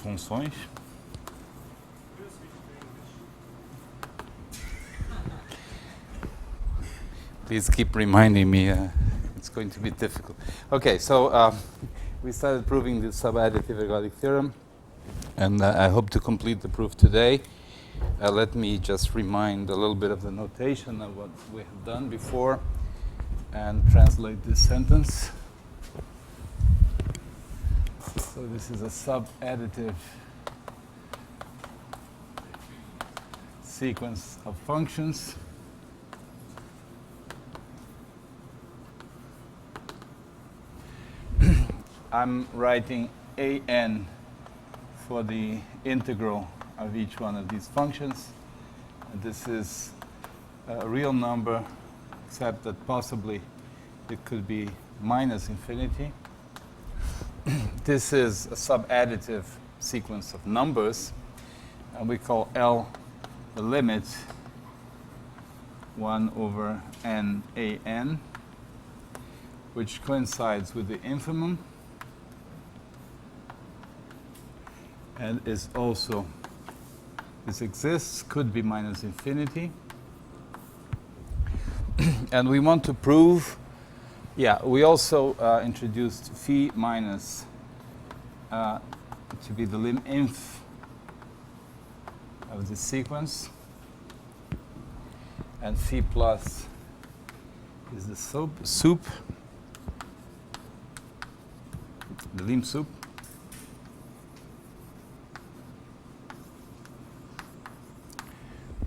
funções. Please keep reminding me. It's going to be difficult. Okay, so we started proving the subadditive ergodic theorem, and I hope to complete the proof today. Let me just remind a little bit of the notation of what we have done before and translate this sentence. So this is a subadditive sequence of functions. I'm writing an for the integral of each one of these functions. And this is a real number, except that possibly it could be minus infinity. This is a subadditive sequence of numbers, and we call L the limit 1 over n a n, which coincides with the infimum and is also, this exists, could be minus infinity. And we want to prove, we also introduced phi minus to be the lim inf of the sequence, and phi plus is the soup, the lim soup.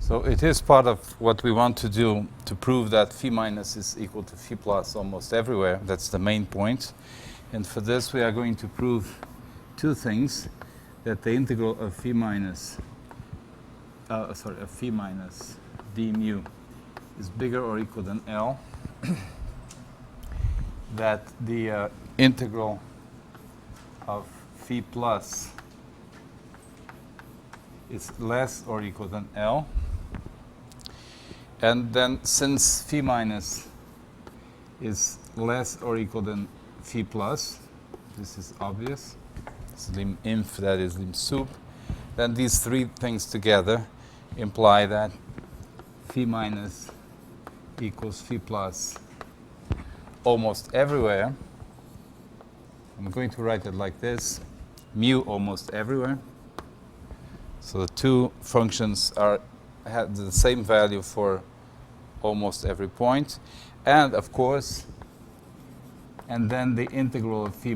So it is part of what we want to do to prove that phi minus is equal to phi plus almost everywhere. That's the main point. And for this, we are going to prove two things: that the integral of phi minus, of phi minus d mu is bigger or equal than L. That the integral of phi plus is less or equal than L. And then, since phi minus is less or equal than phi plus, this is obvious, it's lim inf, that is lim soup, then these three things together imply that phi minus equals phi plus almost everywhere. I'm going to write it like this: mu almost everywhere. So the two functions have the same value for almost every point, and of course, and then the integral of phi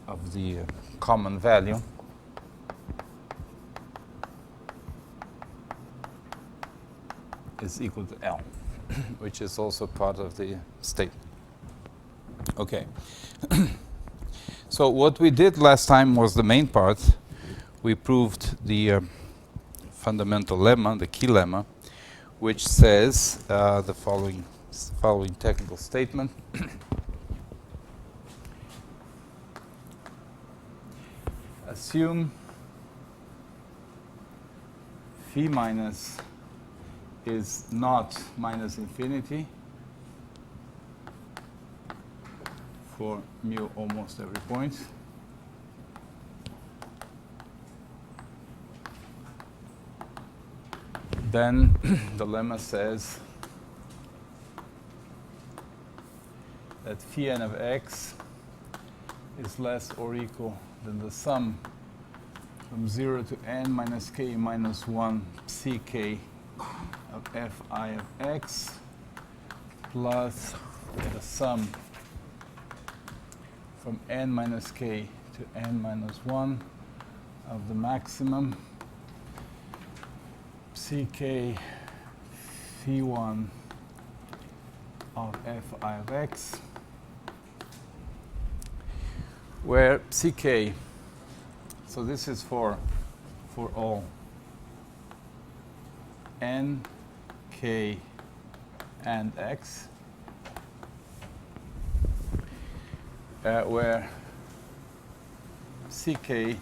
of the common value is equal to L, which is also part of the statement. Okay. So what we did last time was the main part. We proved the fundamental lemma, the key lemma, which says the following technical statement. Assume phi minus is not minus infinity for mu almost every point. Then the lemma says that phi n of x is less or equal than the sum from 0 to n minus k minus 1 ck of fi of x plus the sum from n minus k to n minus 1 of the maximum ck phi 1 of fi of x, where ck, so this is for all n, k, and x, where ck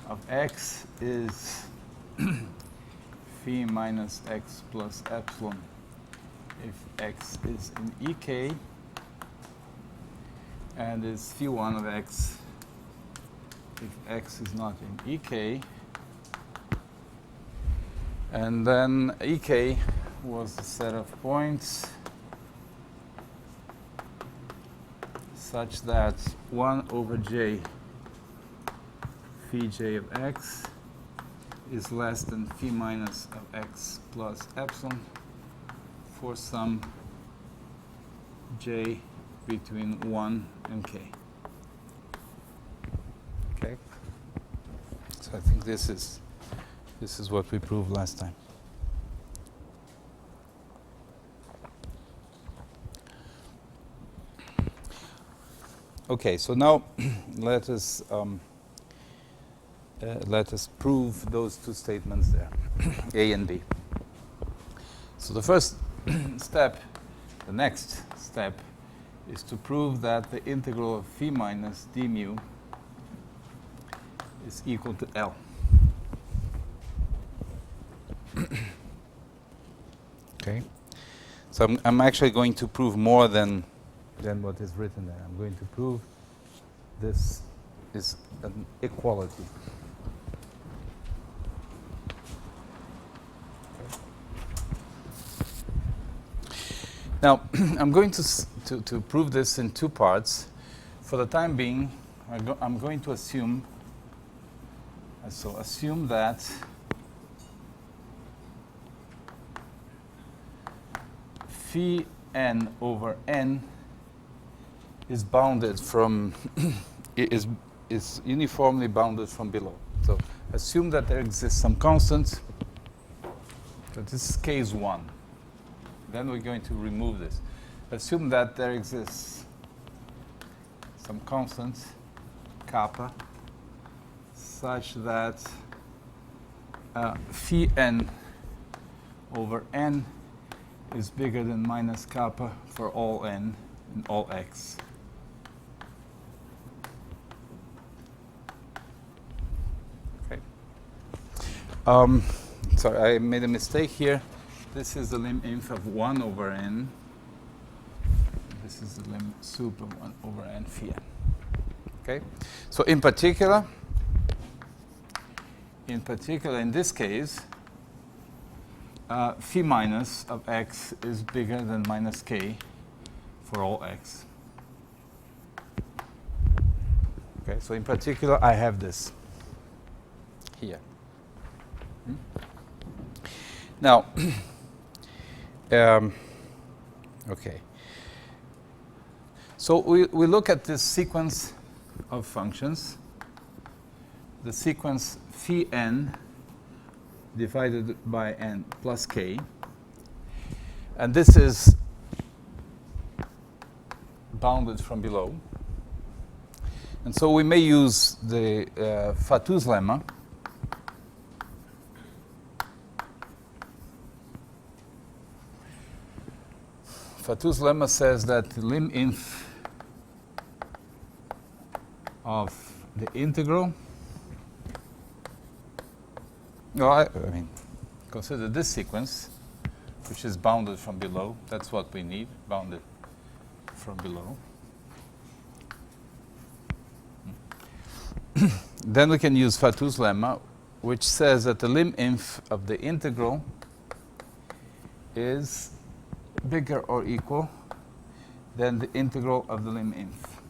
of x is phi minus x plus epsilon if x is in ek, and is phi 1 of x if x is not in ek, and then ek was the set of points such that 1 over j phi j of x is less than phi minus of x plus epsilon for some j between 1 and k. Okay? So I think this is what we proved last time. Okay, so now let us prove those two statements there, A and B. So the first step, the next step, is to prove that the integral of phi minus d mu is equal to L. Okay, so I'm actually going to prove more than what is written there. I'm going to prove this is an equality. Now, I'm going to prove this in two parts. For the time being, I'm going to assume that phi n over n is bounded from is uniformly bounded from below. So assume that there exists some constant. So this is case 1. Then we're going to remove this. Assume that there exists some constant kappa such that phi n over n is bigger than minus kappa for all n and all x. Sorry, I made a mistake here. This is the lim inf of 1 over n. This is the lim sup of 1 over n phi n. Okay? So in particular, in this case, phi minus of x is bigger than minus k for all x. Okay, so in particular, I have this here. Now, okay. So we look at this sequence of functions, the sequence phi n divided by n plus k, and this is bounded from below. And so we may use the Fatou's lemma. Fatou's lemma says that the lim inf of the integral, I mean, consider this sequence, which is bounded from below. That's what we need, bounded from below. Then we can use Fatou's lemma, which says that the lim inf of the integral is bigger or equal than the integral of the lim inf.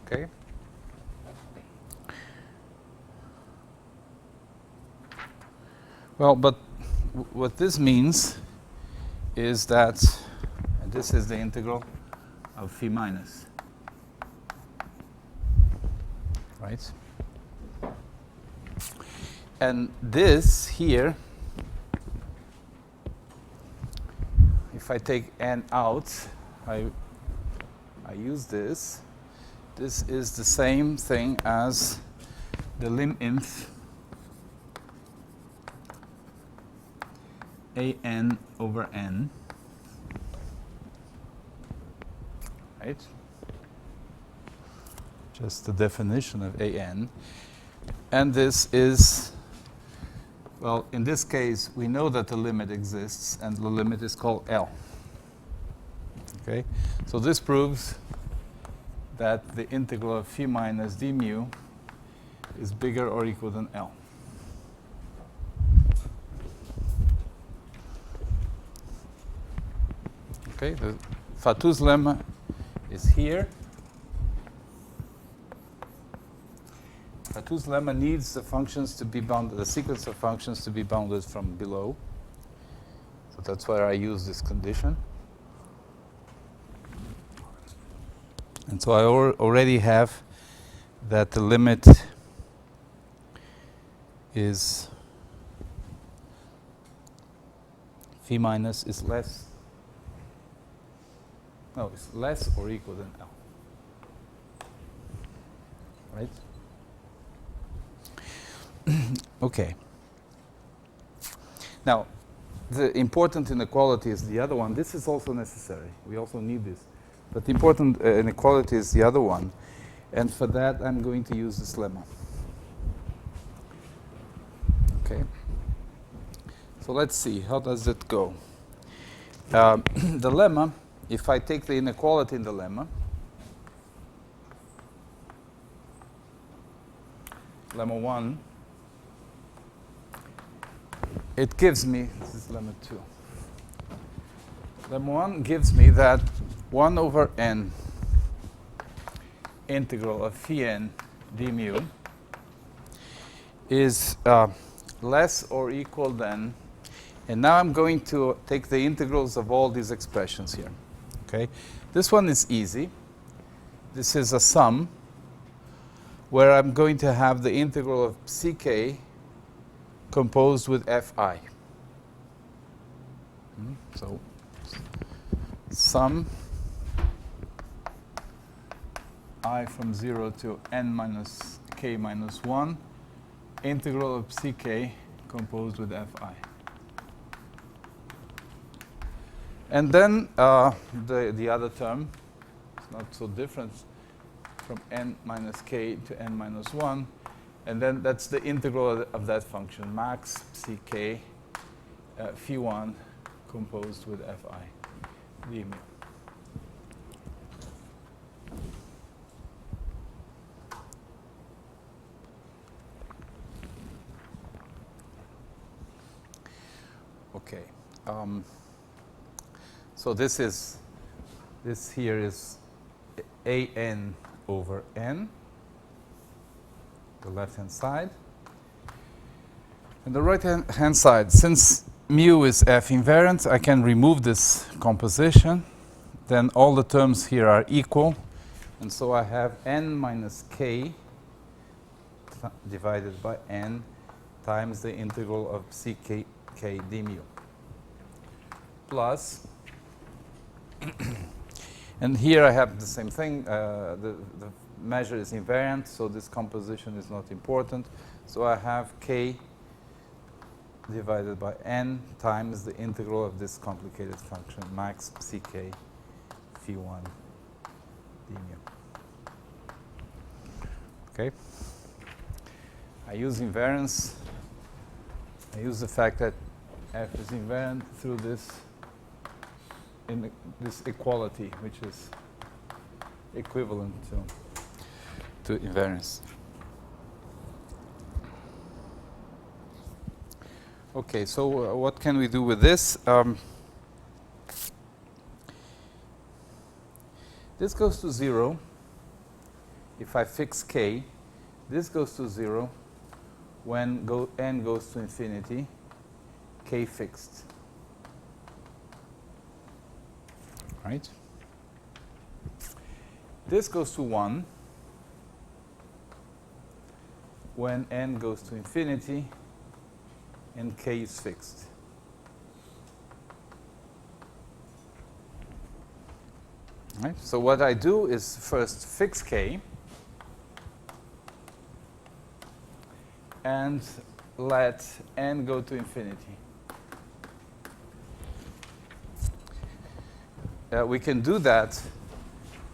Okay? Well, but what this means is that, and this is the integral of phi minus, right? And this here, if I take n out, I use this. This is the same thing as the lim inf an over n, right? Just the definition of an. And this is, well, in this case, we know that the limit exists, and the limit is called L. Okay, so this proves that the integral of phi minus d mu is bigger or equal than L. Okay, the Fatou's lemma is here. Fatou's lemma needs the functions to be bounded, the sequence of functions to be bounded from below. So that's why I use this condition. And so I already have that the limit is phi minus is less. No, it's less or equal than L. Right? Okay. Now, the important inequality is the other one. This is also necessary. We also need this. But the important inequality is the other one. And for that, I'm going to use this lemma. Okay. So let's see. How does it go? The lemma, if I take the inequality in the lemma, lemma 1, it gives me, this is lemma 2. Lemma 1 gives me that 1 over n integral of phi n d mu is less or equal than, and now I'm going to take the integrals of all these expressions here. Okay, this one is easy. This is a sum where I'm going to have the integral of ck composed with fi. So sum I from 0 to n minus k minus 1, integral of ck composed with fi. And then the other term is not so different from n minus k to n minus 1. And then that's the integral of that function, max ck phi 1 composed with fi d mu. Okay. So this here is an over n, the left-hand side. And the right-hand side, since mu is f invariant, I can remove this composition. Then all the terms here are equal. And so I have n minus k divided by n times the integral of ck d mu. Plus, and here I have the same thing. The measure is invariant, so this composition is not important. So I have k divided by n times the integral of this complicated function, max ck phi 1 d mu. Okay. I use invariance. I use the fact that f is invariant through this this equality, which is equivalent to invariance. Okay, so what can we do with this? This goes to 0. If I fix k, this goes to 0 when n goes to infinity, k fixed. Right? This goes to 1 when n goes to infinity and k is fixed. Right? So what I do is first fix k and let n go to infinity. We can do that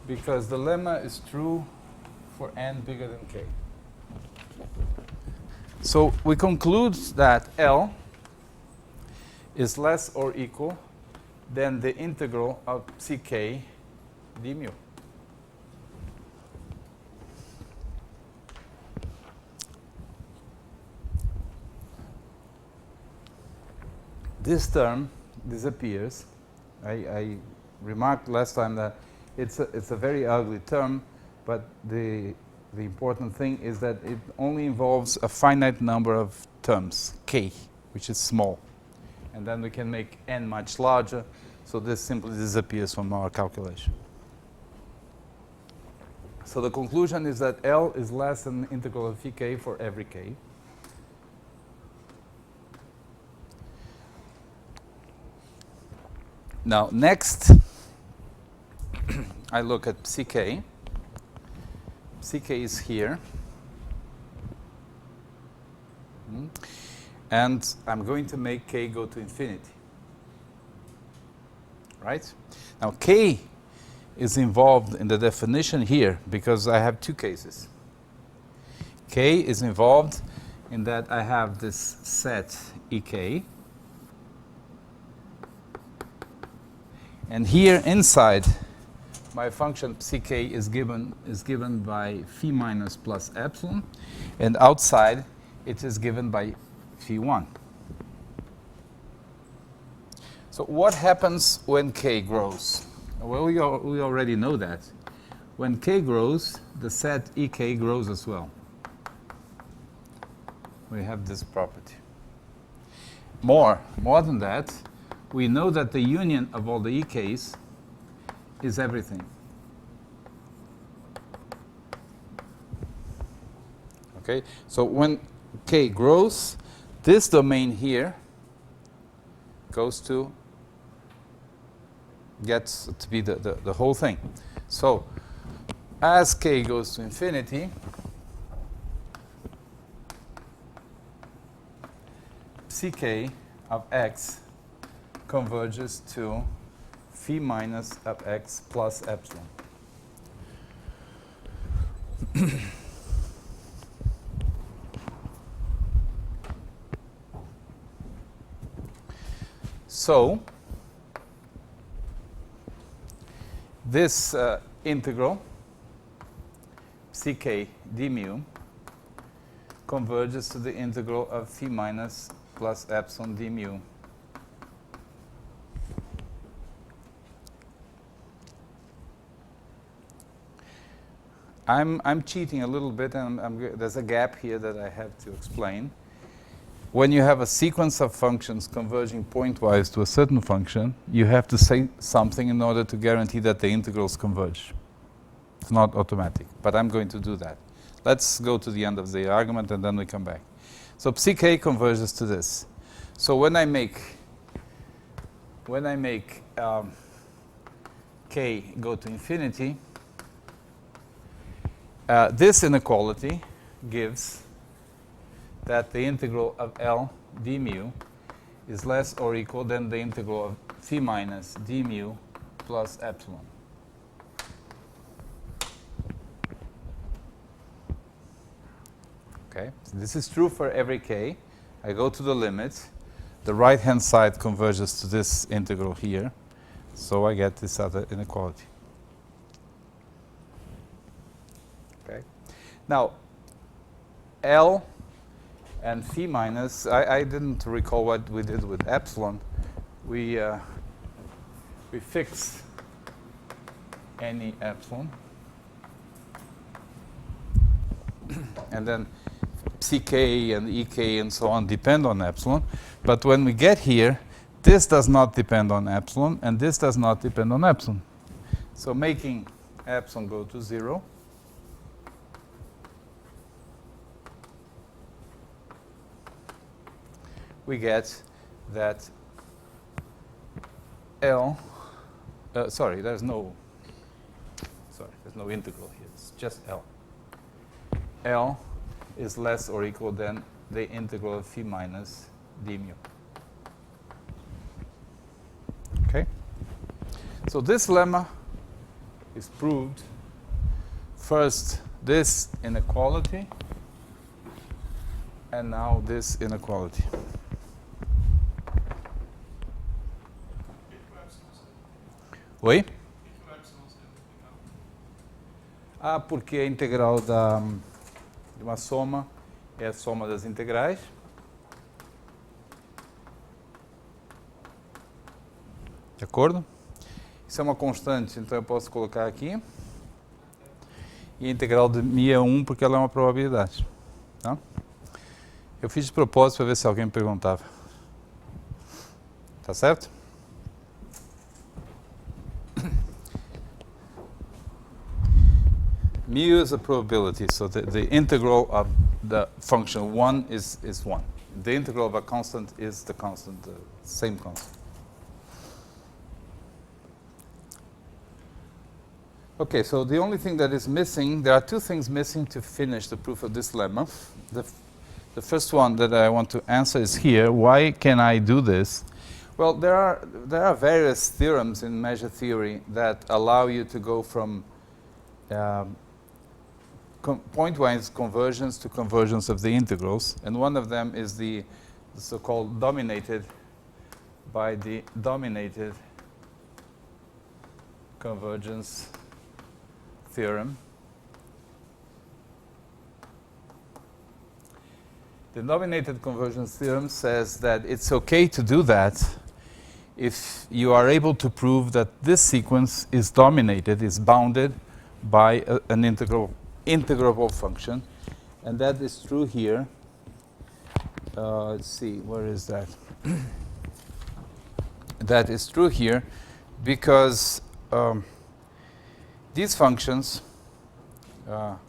because the lemma is true for n bigger than k. So we conclude that L is less or equal than the integral of ck d mu. This term disappears. I remarked last time that it's a very ugly term, but the important thing is that it only involves a finite number of terms, k, which is small. And then we can make n much larger, so this simply disappears from our calculation. So the conclusion is that L is less than the integral of Vk for every k. Now, next, I look at ck. Ck is here. And I'm going to make k go to infinity. Right? Now, k is involved in the definition here because I have two cases. K is involved in that I have this set ek. And here inside, my function ck is given by phi minus plus epsilon, and outside it is given by phi 1. So what happens when k grows? Well, we already know that. When k grows, the set ek grows as well. We have this property. More than that, we know that the union of all the ek's is everything. Okay, so when k grows, this domain here gets to be the whole thing. So as k goes to infinity, ck of x converges to phi minus of x plus epsilon. So this integral ck d mu converges to the integral of phi minus plus epsilon d mu. I'm cheating a little bit, and there's a gap here that I have to explain. When you have a sequence of functions converging pointwise to a certain function, you have to say something in order to guarantee that the integrals converge. It's not automatic, but I'm going to do that. Let's go to the end of the argument, and then we come back. So ck converges to this. So when I make k go to infinity, this inequality gives that the integral of L d mu is less or equal than the integral of phi minus d mu plus epsilon. Okay, so this is true for every k. I go to the limit. The right-hand side converges to this integral here, so I get this other inequality. Okay. Now, L and phi minus, I didn't recall what we did with epsilon. We fix any epsilon, and then ck and ek and so on depend on epsilon. But when we get here, this does not depend on epsilon, and this does not depend on epsilon. So making epsilon go to 0, we get that L, there's no integral here, it's just L. L is less or equal than the integral of phi minus d mu. Okay? So this lemma is proved. First, this inequality, and now this inequality. Perhaps Oi? Ah, porque a integral de uma soma é a soma das integrais. De acordo? Isso é uma constante, então eu posso colocar aqui. E a integral de μ é 1 porque ela é uma probabilidade. Tá? Eu fiz de propósito para ver se alguém perguntava. Tá certo? Mu is a probability, so the integral of the function 1 is 1. The integral of a constant is the constant, the same constant. Okay, so the only thing that is missing, there are two things missing to finish the proof of this lemma. The first one that I want to answer is here. Why can I do this? Well, there are various theorems in measure theory that allow you to go from pointwise conversions to conversions of the integrals, and one of them is the so-called dominated by the dominated convergence theorem. The dominated convergence theorem says that it's okay to do that if you are able to prove that this sequence is dominated, is bounded by an integrable function, and that is true here. Let's see, where is that? That is true here because these functions, so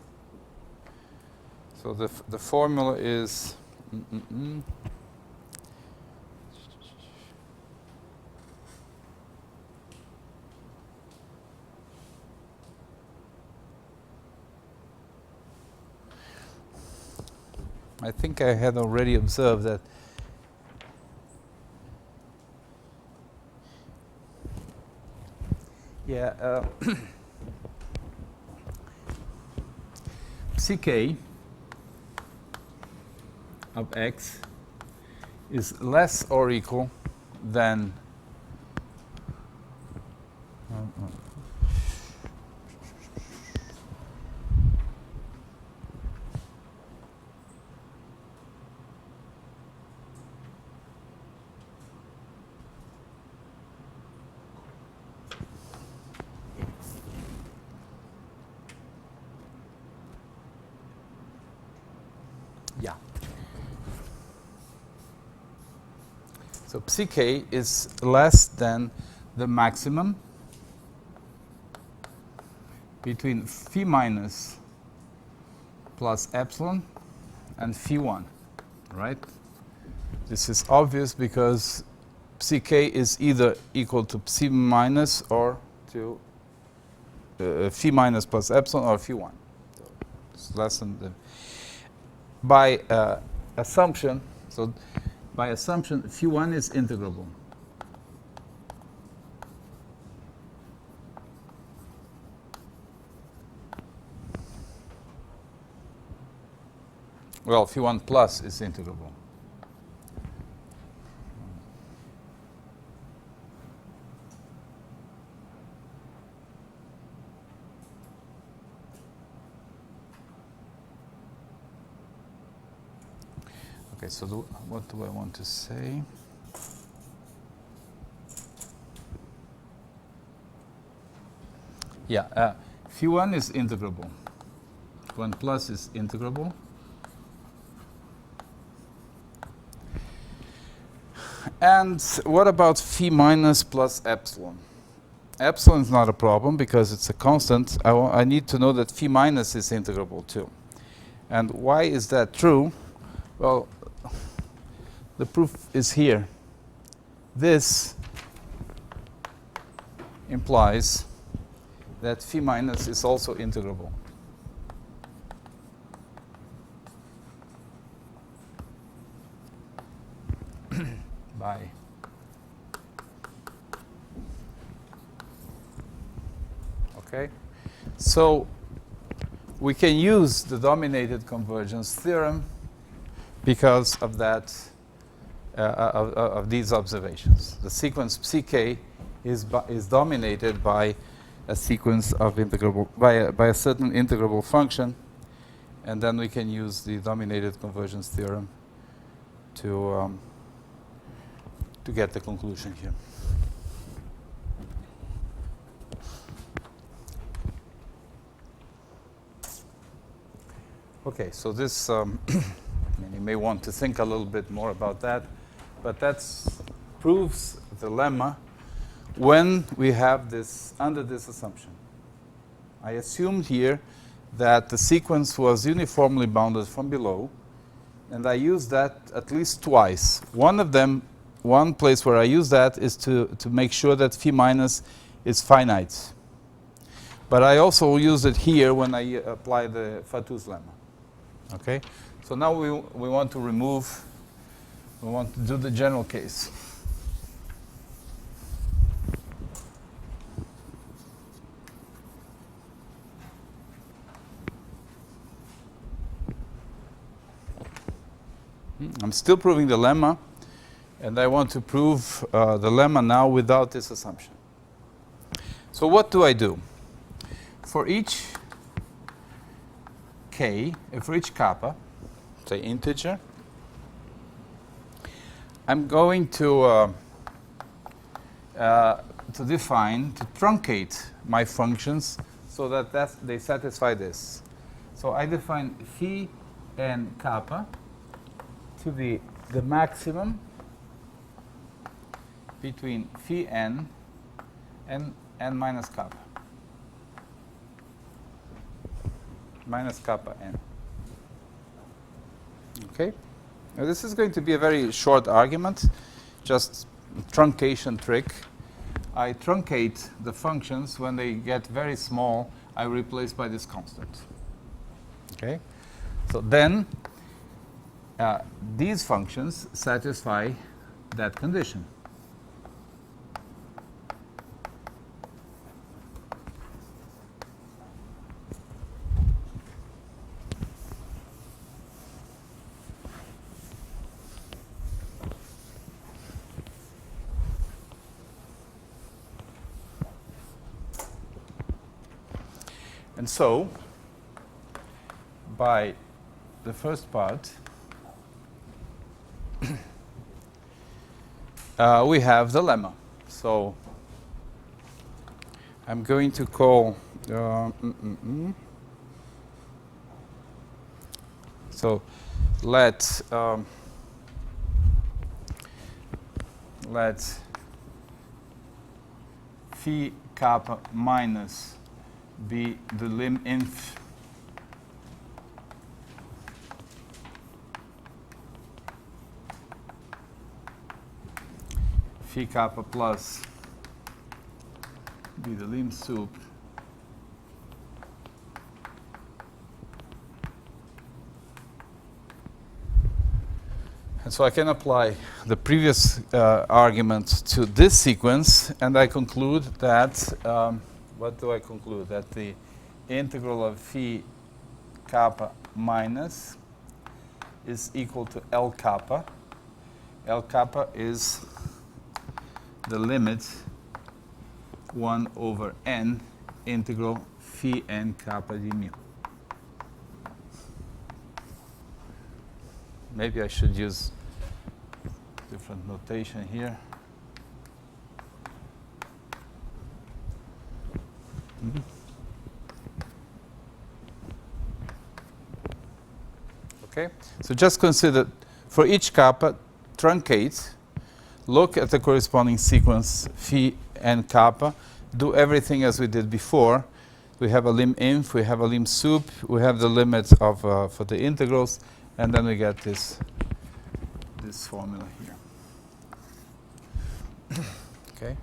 the formula is I think I had already observed that ck of x is less or equal than so pk is less than the maximum between phi minus plus epsilon and phi 1, right? This is obvious because pk is either equal to psi minus or to phi minus plus epsilon or phi 1. So it's less than the by assumption, so by assumption, phi 1 is integrable. Well, phi 1 plus is integrable. Okay, so what do I want to say? Yeah, phi 1 is integrable. 1 plus is integrable. And what about phi minus plus epsilon? Epsilon is not a problem because it's a constant. I need to know that phi minus is integrable too. And why is that true? Well, the proof is here. This implies that phi minus is also integrable. By okay, so we can use the dominated convergence theorem because of that of these observations. The sequence pk is dominated by a sequence of integrable, by a certain integrable function, and then we can use the dominated convergence theorem to get the conclusion here. Okay, so this, I mean, you may want to think a little bit more about that, but that proves the lemma when we have this, under this assumption. I assumed here that the sequence was uniformly bounded from below, and I used that at least twice. One of them, one place where I use that is to make sure that phi minus is finite. But I also use it here when I apply the Fatou's lemma. Okay? So now we want to remove, we want to do the general case. I'm still proving the lemma, and I want to prove the lemma now without this assumption. So what do I do? For each k, for each kappa, say integer, I'm going to define, to truncate my functions so that they satisfy this. So I define phi n kappa to be the maximum between phi n and n minus kappa. Minus kappa n. Okay? Now this is going to be a very short argument, just truncation trick. I truncate the functions. When they get very small, I replace by this constant. Okay? So then, these functions satisfy that condition. And so, by the first part, we have the lemma. So I'm going to call so let phi kappa minus be the lim inf phi kappa plus be the lim sup and so I can apply the previous argument to this sequence, and I conclude that what do I conclude? That the integral of phi kappa minus is equal to L kappa. L kappa is the limit 1 over n integral phi n kappa d mu. Maybe I should use different notation here. Okay, so just consider for each kappa, truncate, look at the corresponding sequence phi n kappa, do everything as we did before. We have a lim inf, we have a lim sup, we have the limit of for the integrals, and then we get this formula here. Okay.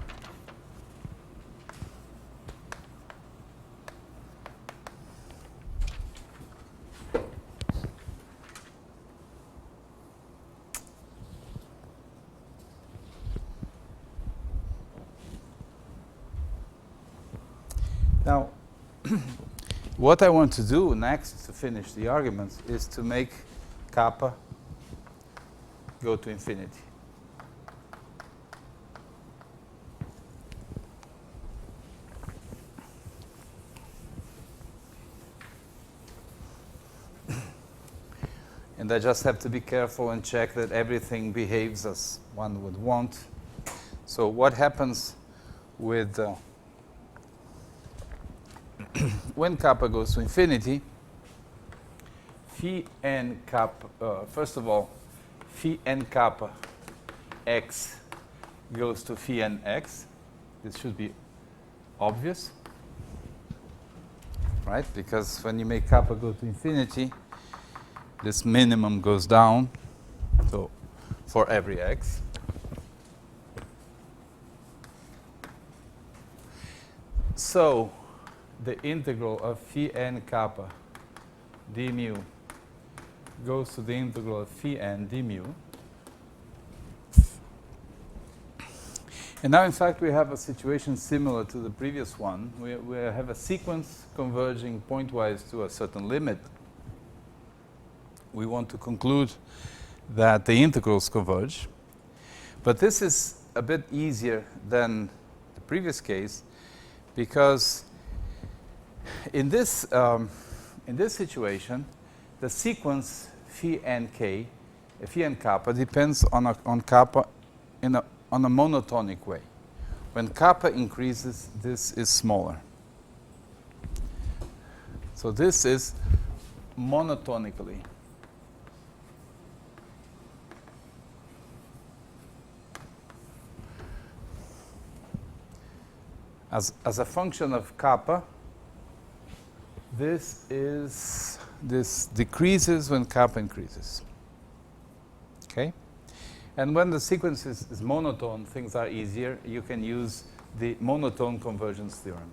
Now, what I want to do next to finish the arguments is to make kappa go to infinity. And I just have to be careful and check that everything behaves as one would want. So what happens with when kappa goes to infinity, phi n kappa, first of all, phi n kappa x goes to phi n x. This should be obvious, right? Because when you make kappa go to infinity, this minimum goes down, so for every x. So the integral of phi n kappa d mu goes to the integral of phi n d mu. And now, in fact, we have a situation similar to the previous one. We have a sequence converging pointwise to a certain limit. We want to conclude that the integrals converge. But this is a bit easier than the previous case, because in this situation, the sequence phi n kappa depends on kappa on a monotonic way. When kappa increases, this is smaller. So this is monotonically. As a function of kappa, this decreases when kappa increases. Okay? And when the sequence is monotone, things are easier. You can use the monotone convergence theorem.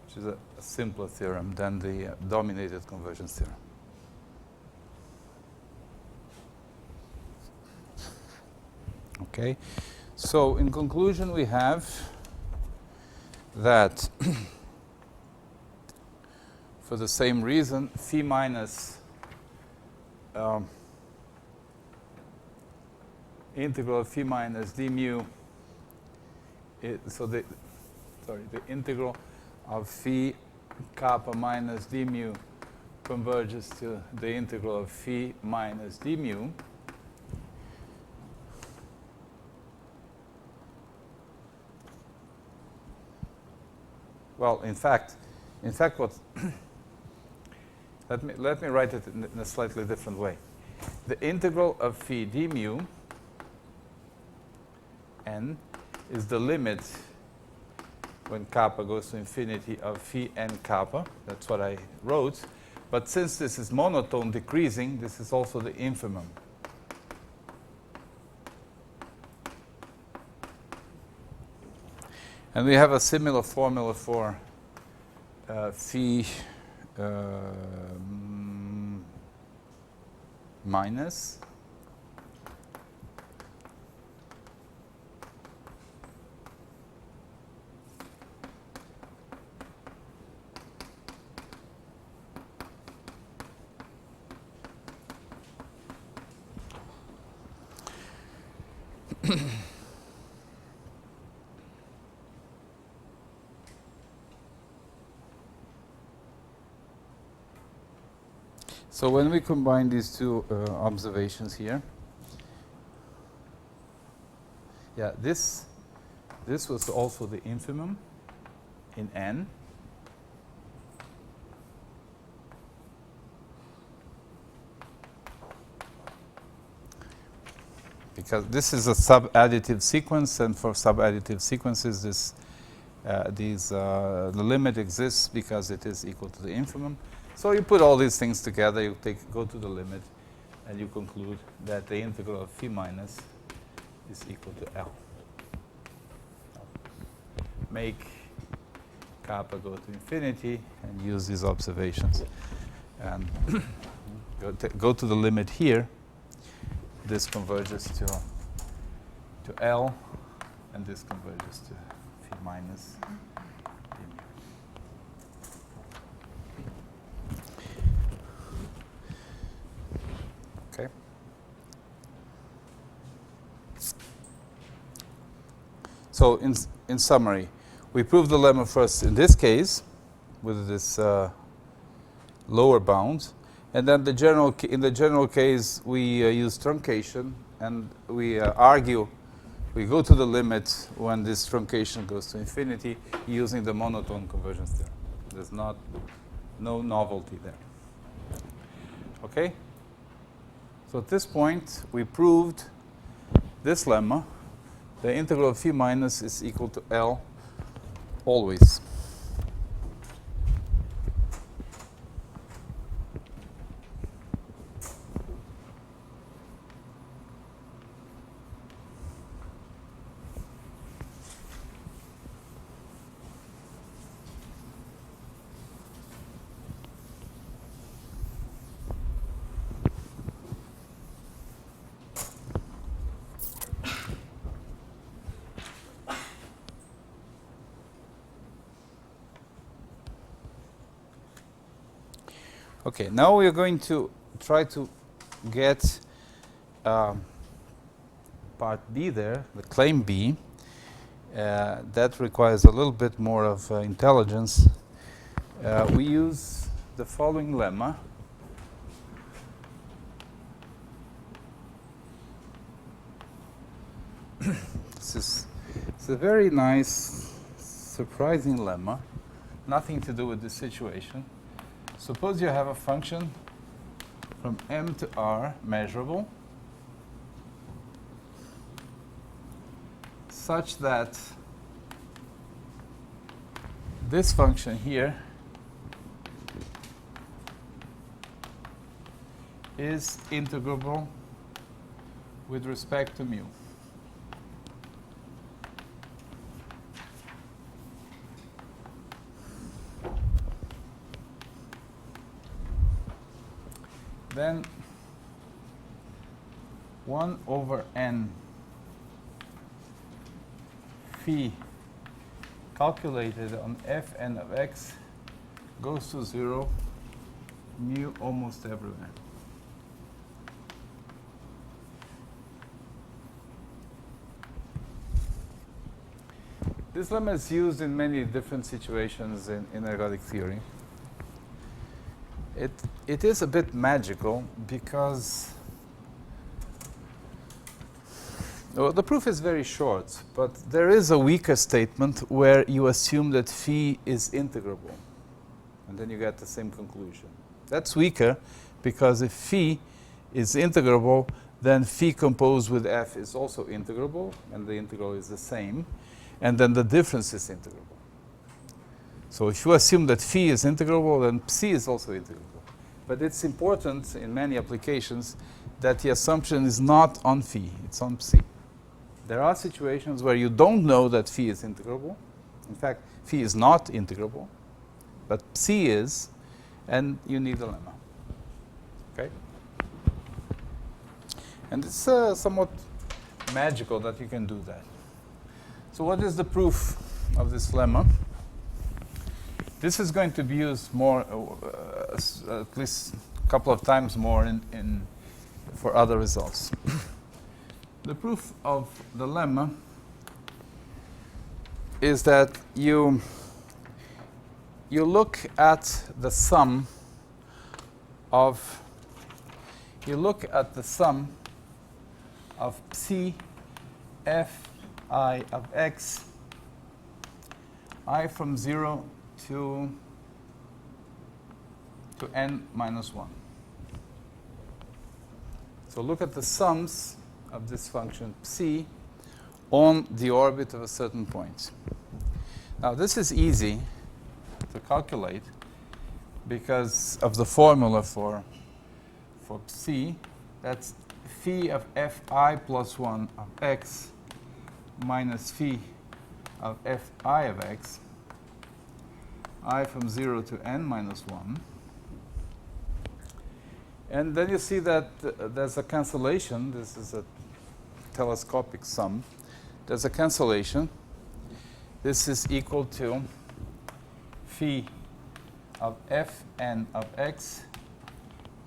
Which is a simpler theorem than the dominated convergence theorem. Okay, so in conclusion, we have that for the same reason, phi minus integral of phi minus d mu, the integral of phi kappa minus d mu converges to the integral of phi minus d mu. Well, in fact, what let me write it in a slightly different way. The integral of phi d mu n is the limit when kappa goes to infinity of phi n kappa. That's what I wrote. But since this is monotone decreasing, this is also the infimum. And we have a similar formula for phi minus So when we combine these two observations here, yeah, this was also the infimum in n. Because this is a subadditive sequence, and for subadditive sequences, the limit exists because it is equal to the infimum. So you put all these things together, you go to the limit, and you conclude that the integral of phi minus is equal to L. Make kappa go to infinity and use these observations. And go to the limit here. This converges to L, and this converges to phi minus. Okay. So in summary, we proved the lemma first in this case with this lower bound, and then in the general case we use truncation, and we argue. We go to the limit when this truncation goes to infinity using the monotone convergence theorem. There's no novelty there. Okay? So at this point, we proved this lemma. The integral of phi minus is equal to L always. Okay, now we are going to try to get part B there, the claim B. That requires a little bit more of intelligence. We use the following lemma. It's a very nice, surprising lemma. Nothing to do with this situation. Suppose you have a function from M to R measurable such that this function here is integrable with respect to mu. Then 1 over n phi calculated on fn of x goes to 0 mu almost everywhere. This lemma is used in many different situations in ergodic theory. It is a bit magical because well, the proof is very short, but there is a weaker statement where you assume that phi is integrable, and then you get the same conclusion. That's weaker because if phi is integrable, then phi composed with f is also integrable, and the integral is the same, and then the difference is integrable. So if you assume that phi is integrable, then psi is also integrable. But it's important in many applications that the assumption is not on phi, it's on psi. There are situations where you don't know that phi is integrable. In fact, phi is not integrable, but psi is, and you need a lemma. Okay? And it's somewhat magical that you can do that. So what is the proof of this lemma? This is going to be used more, at least a couple of times more for other results. The proof of the lemma is that you look at the sum of psi f I of x, I from 0 to n minus 1. So look at the sums of this function psi on the orbit of a certain point. Now this is easy to calculate because of the formula for psi. That's phi of fi plus 1 of x minus phi of fi of x, I from 0 to n minus 1. And then you see that there's a cancellation. This is a telescopic sum. There's a cancellation. This is equal to phi of fn of x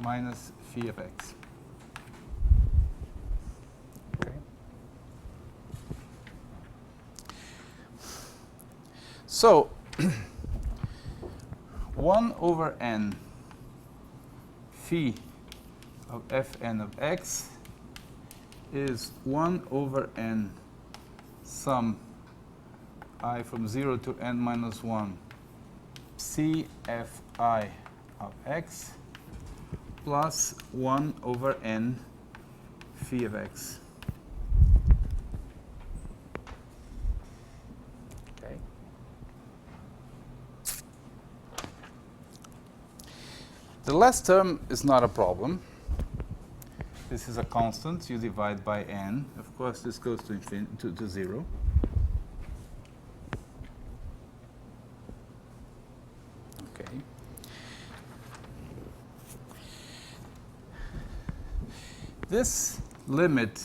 minus phi of x. Okay. So 1 over n phi of fn of x is 1 over n sum I from 0 to n minus 1 psi fi of x plus 1 over n phi of x. Okay. The last term is not a problem. This is a constant. You divide by n. Of course, this goes to 0. Okay. This limit,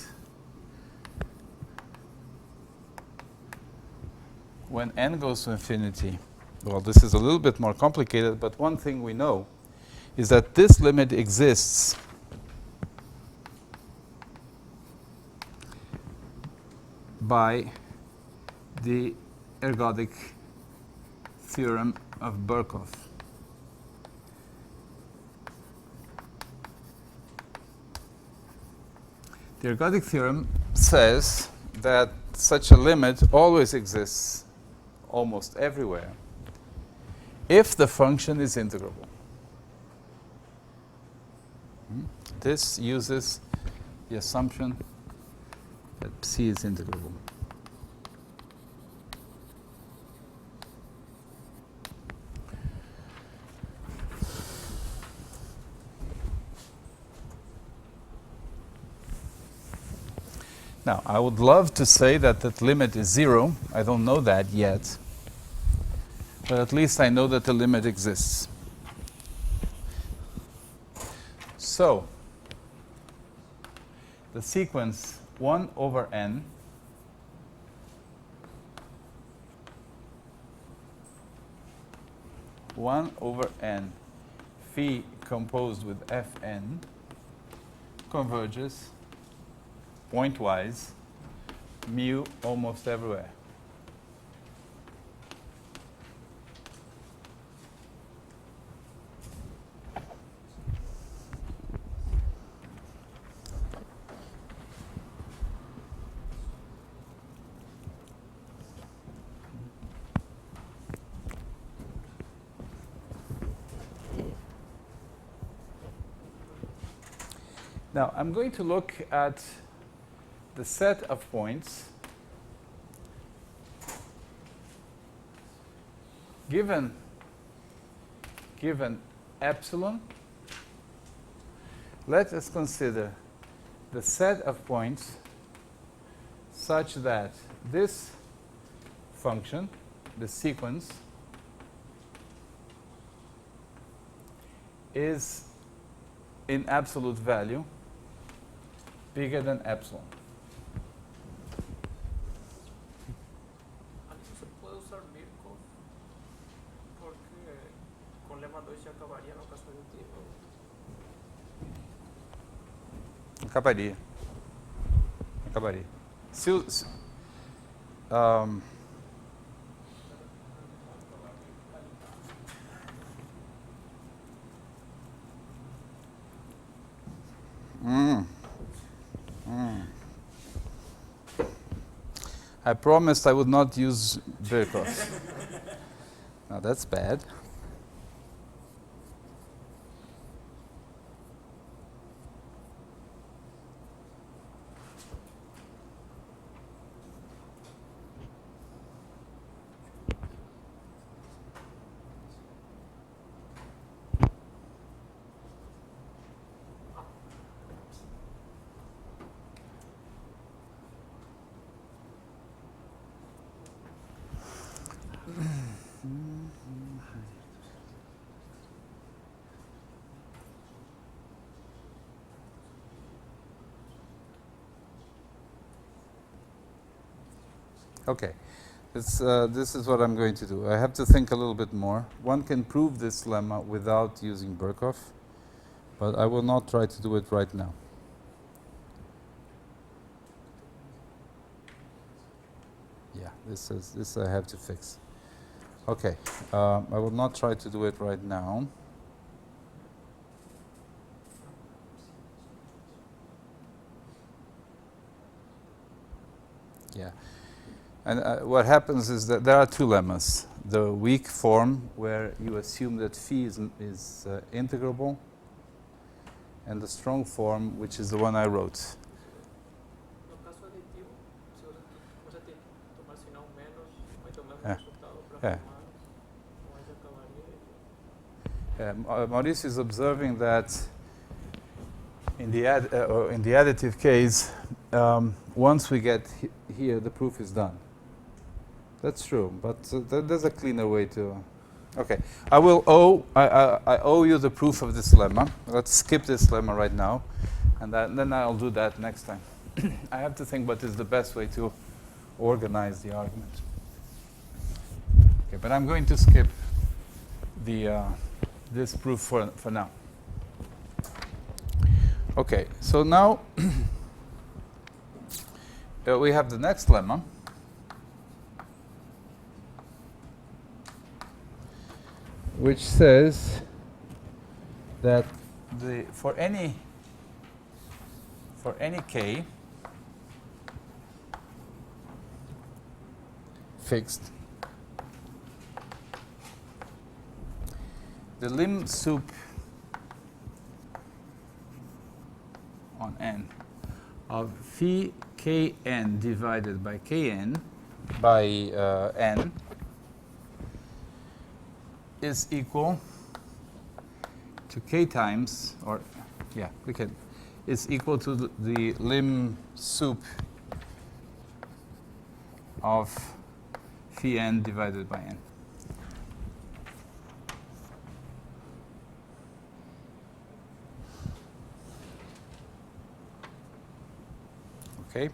when n goes to infinity, well, this is a little bit more complicated, but one thing we know is that this limit exists by the ergodic theorem of Birkhoff. The ergodic theorem says that such a limit always exists almost everywhere if the function is integrable. This uses the assumption that psi is integrable. Now, I would love to say that that limit is 0. I don't know that yet. But at least I know that the limit exists. So, the sequence 1 over n phi composed with fn converges pointwise mu almost everywhere. Now, I'm going to look at the set of points given epsilon. Let us consider the set of points such that this function, the sequence, is in absolute value bigger than epsilon. Acabaria. I promised I would not use Birkhoff. Now that's bad. Okay, this is what I'm going to do. I have to think a little bit more. One can prove this lemma without using Birkhoff, but I will not try to do it right now. Yeah, this I have to fix. Okay, I will not try to do it right now. Yeah, and what happens is that there are two lemmas. The weak form, where you assume that phi is integrable, and the strong form, which is the one I wrote. No caso aditivo, você tem que tomar sinal menos, vai tomar É. resultado para É. formar, mas acabaria. Mauricio is observing that in the additive case, once we get here, the proof is done. That's true, but there's a cleaner way to. Okay, I owe you the proof of this lemma. Let's skip this lemma right now, and then I'll do that next time. I have to think what is the best way to organize the argument. Okay, but I'm going to skip the this proof for now. Okay, so now we have the next lemma. Which says that for any k fixed, the lim sup on n of phi kn divided by kn by n is equal to k times, or yeah, we can, is equal to the lim sup of phi n divided by n. Okay.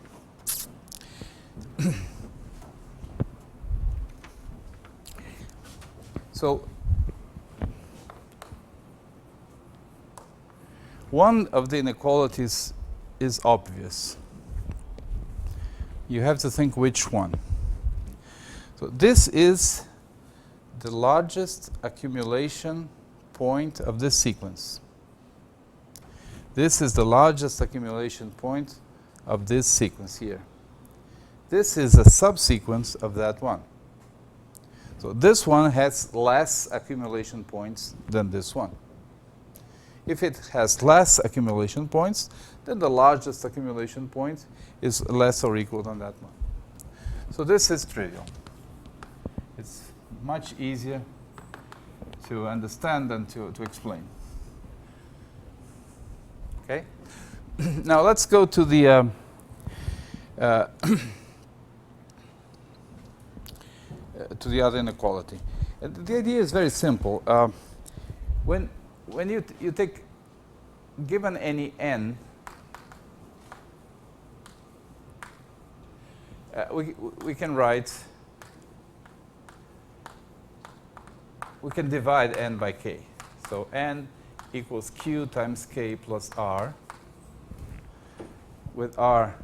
So one of the inequalities is obvious. You have to think which one. So this is the largest accumulation point of this sequence. This is the largest accumulation point of this sequence here. This is a subsequence of that one. So this one has less accumulation points than this one. If it has less accumulation points, then the largest accumulation point is less or equal than that one. So this is trivial. It's much easier to understand than to explain. Okay? Now let's go to the to the other inequality. The idea is very simple. When you take, given any n, we can write, we can divide n by k. So n equals q times k plus r, with r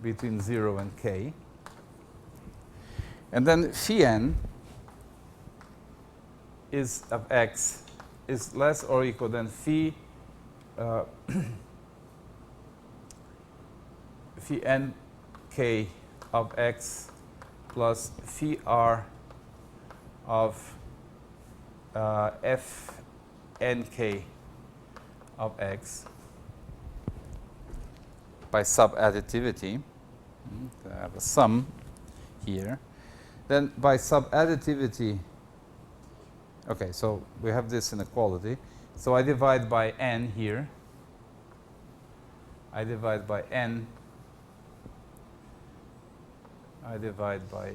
between 0 and k. And then phi n is of x is less or equal than phi phi n k of x plus phi r of f n k of x by subadditivity. I have a sum here. Then by subadditivity, okay, so we have this inequality. So I divide by n here. I divide by n. I divide by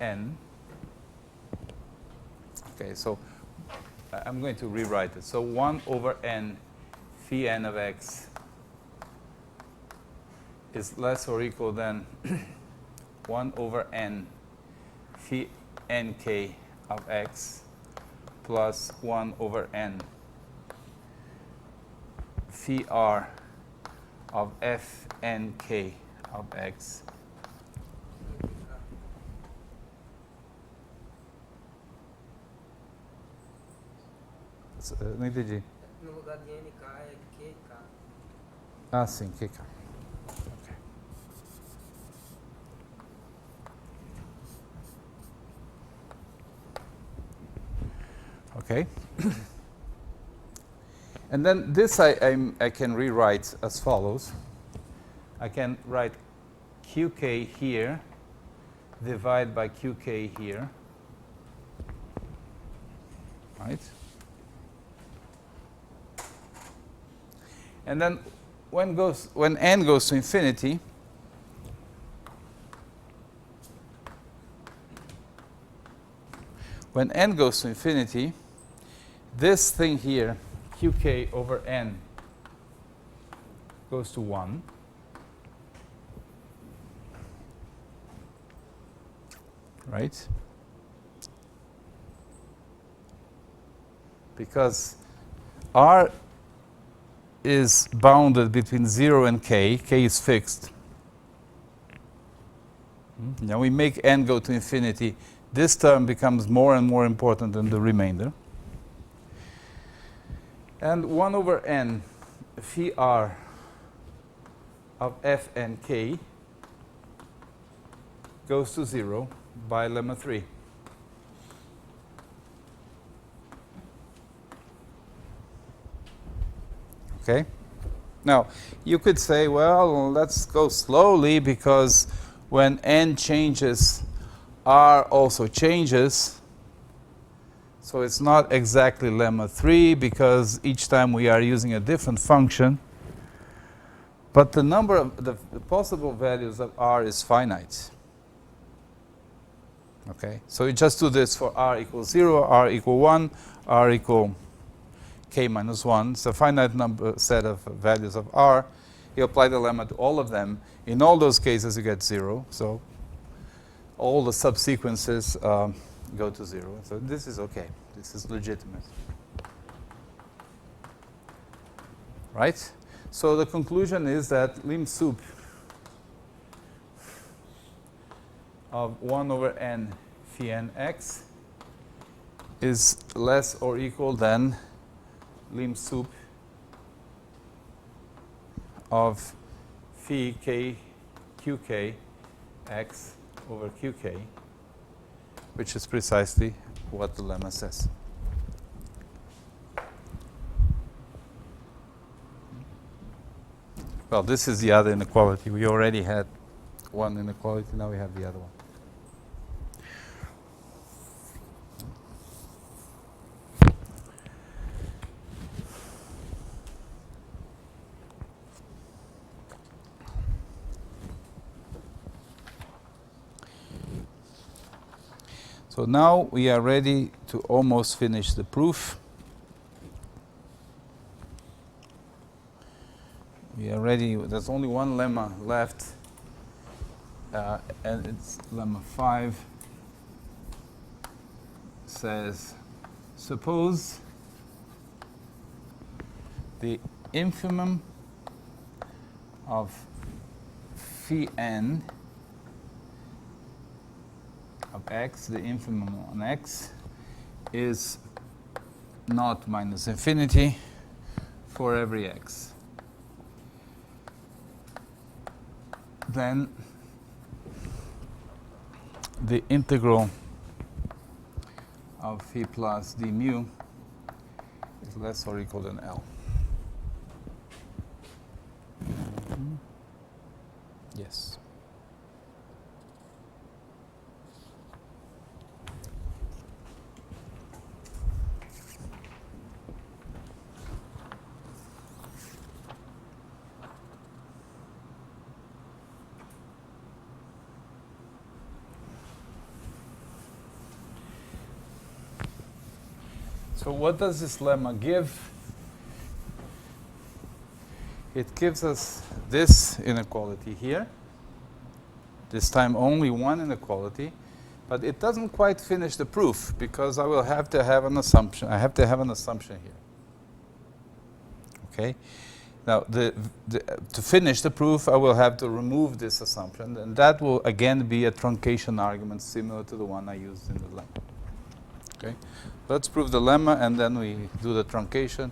n. Okay, so I'm going to rewrite it. So 1 over n phi n of x is less or equal than 1 over n phi nk of x plus 1 over n phi r of f nk of x. Não entendi. No lugar de NK é QK. Ah, sim, QK. Okay. And then this I can rewrite as follows. I can write QK here, divide by QK here, right? And then when n goes to infinity, this thing here, qk over n, goes to 1. Right? Because R is bounded between 0 and k. K is fixed. Now we make n go to infinity. This term becomes more and more important than the remainder. And 1 over n phi r of f and k goes to 0 by lemma 3. Okay? Now, you could say, well, let's go slowly because when n changes, r also changes. So it's not exactly lemma 3 because each time we are using a different function. But the number of the possible values of r is finite. Okay, so you just do this for r equals 0, r equal 1, r equal k minus 1. It's a finite number set of values of r. You apply the lemma to all of them. In all those cases, you get 0. So all the subsequences go to 0. So this is okay. This is legitimate. Right? So the conclusion is that lim sup of 1 over n phi n x is less or equal than lim sup of phi k qk x over qk, which is precisely what the lemma says. Well, this is the other inequality. We already had one inequality, now we have the other one. So now we are ready to almost finish the proof. We are ready. There's only one lemma left, and it's lemma 5. Says, suppose the infimum of phi n of x, the infimum on x, is not minus infinity for every x. Then the integral of phi plus d mu is less or equal than L. Yes. So what does this lemma give? It gives us this inequality here. This time only one inequality, but it doesn't quite finish the proof because I will have to have an assumption. I have to have an assumption here. Okay? Now, to finish the proof, I will have to remove this assumption, and that will again be a truncation argument similar to the one I used in the lemma. Okay, let's prove the lemma, and then we do the truncation,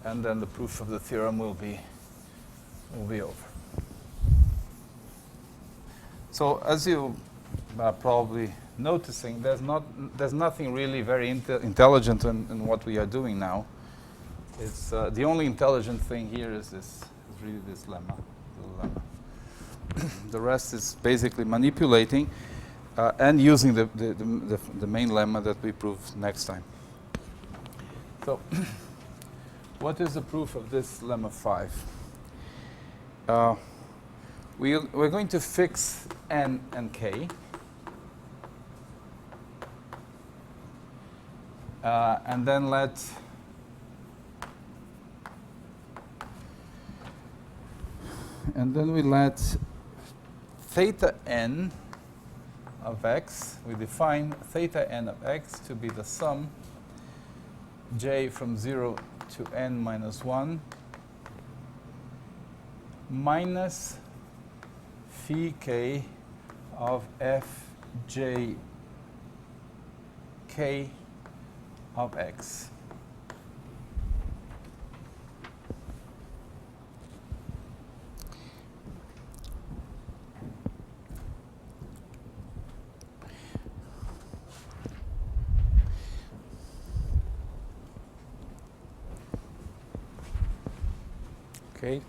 and then the proof of the theorem will be over. So as you are probably noticing, there's nothing really very intelligent in what we are doing now. It's the only intelligent thing here is really this lemma, the lemma. The rest is basically manipulating and using the main lemma that we prove next time. So, what is the proof of this lemma 5? We're going to fix n and k. And then we let theta n of x, we define theta n of x to be the sum j from 0 to n minus 1 minus phi k of f j k of x. Okay.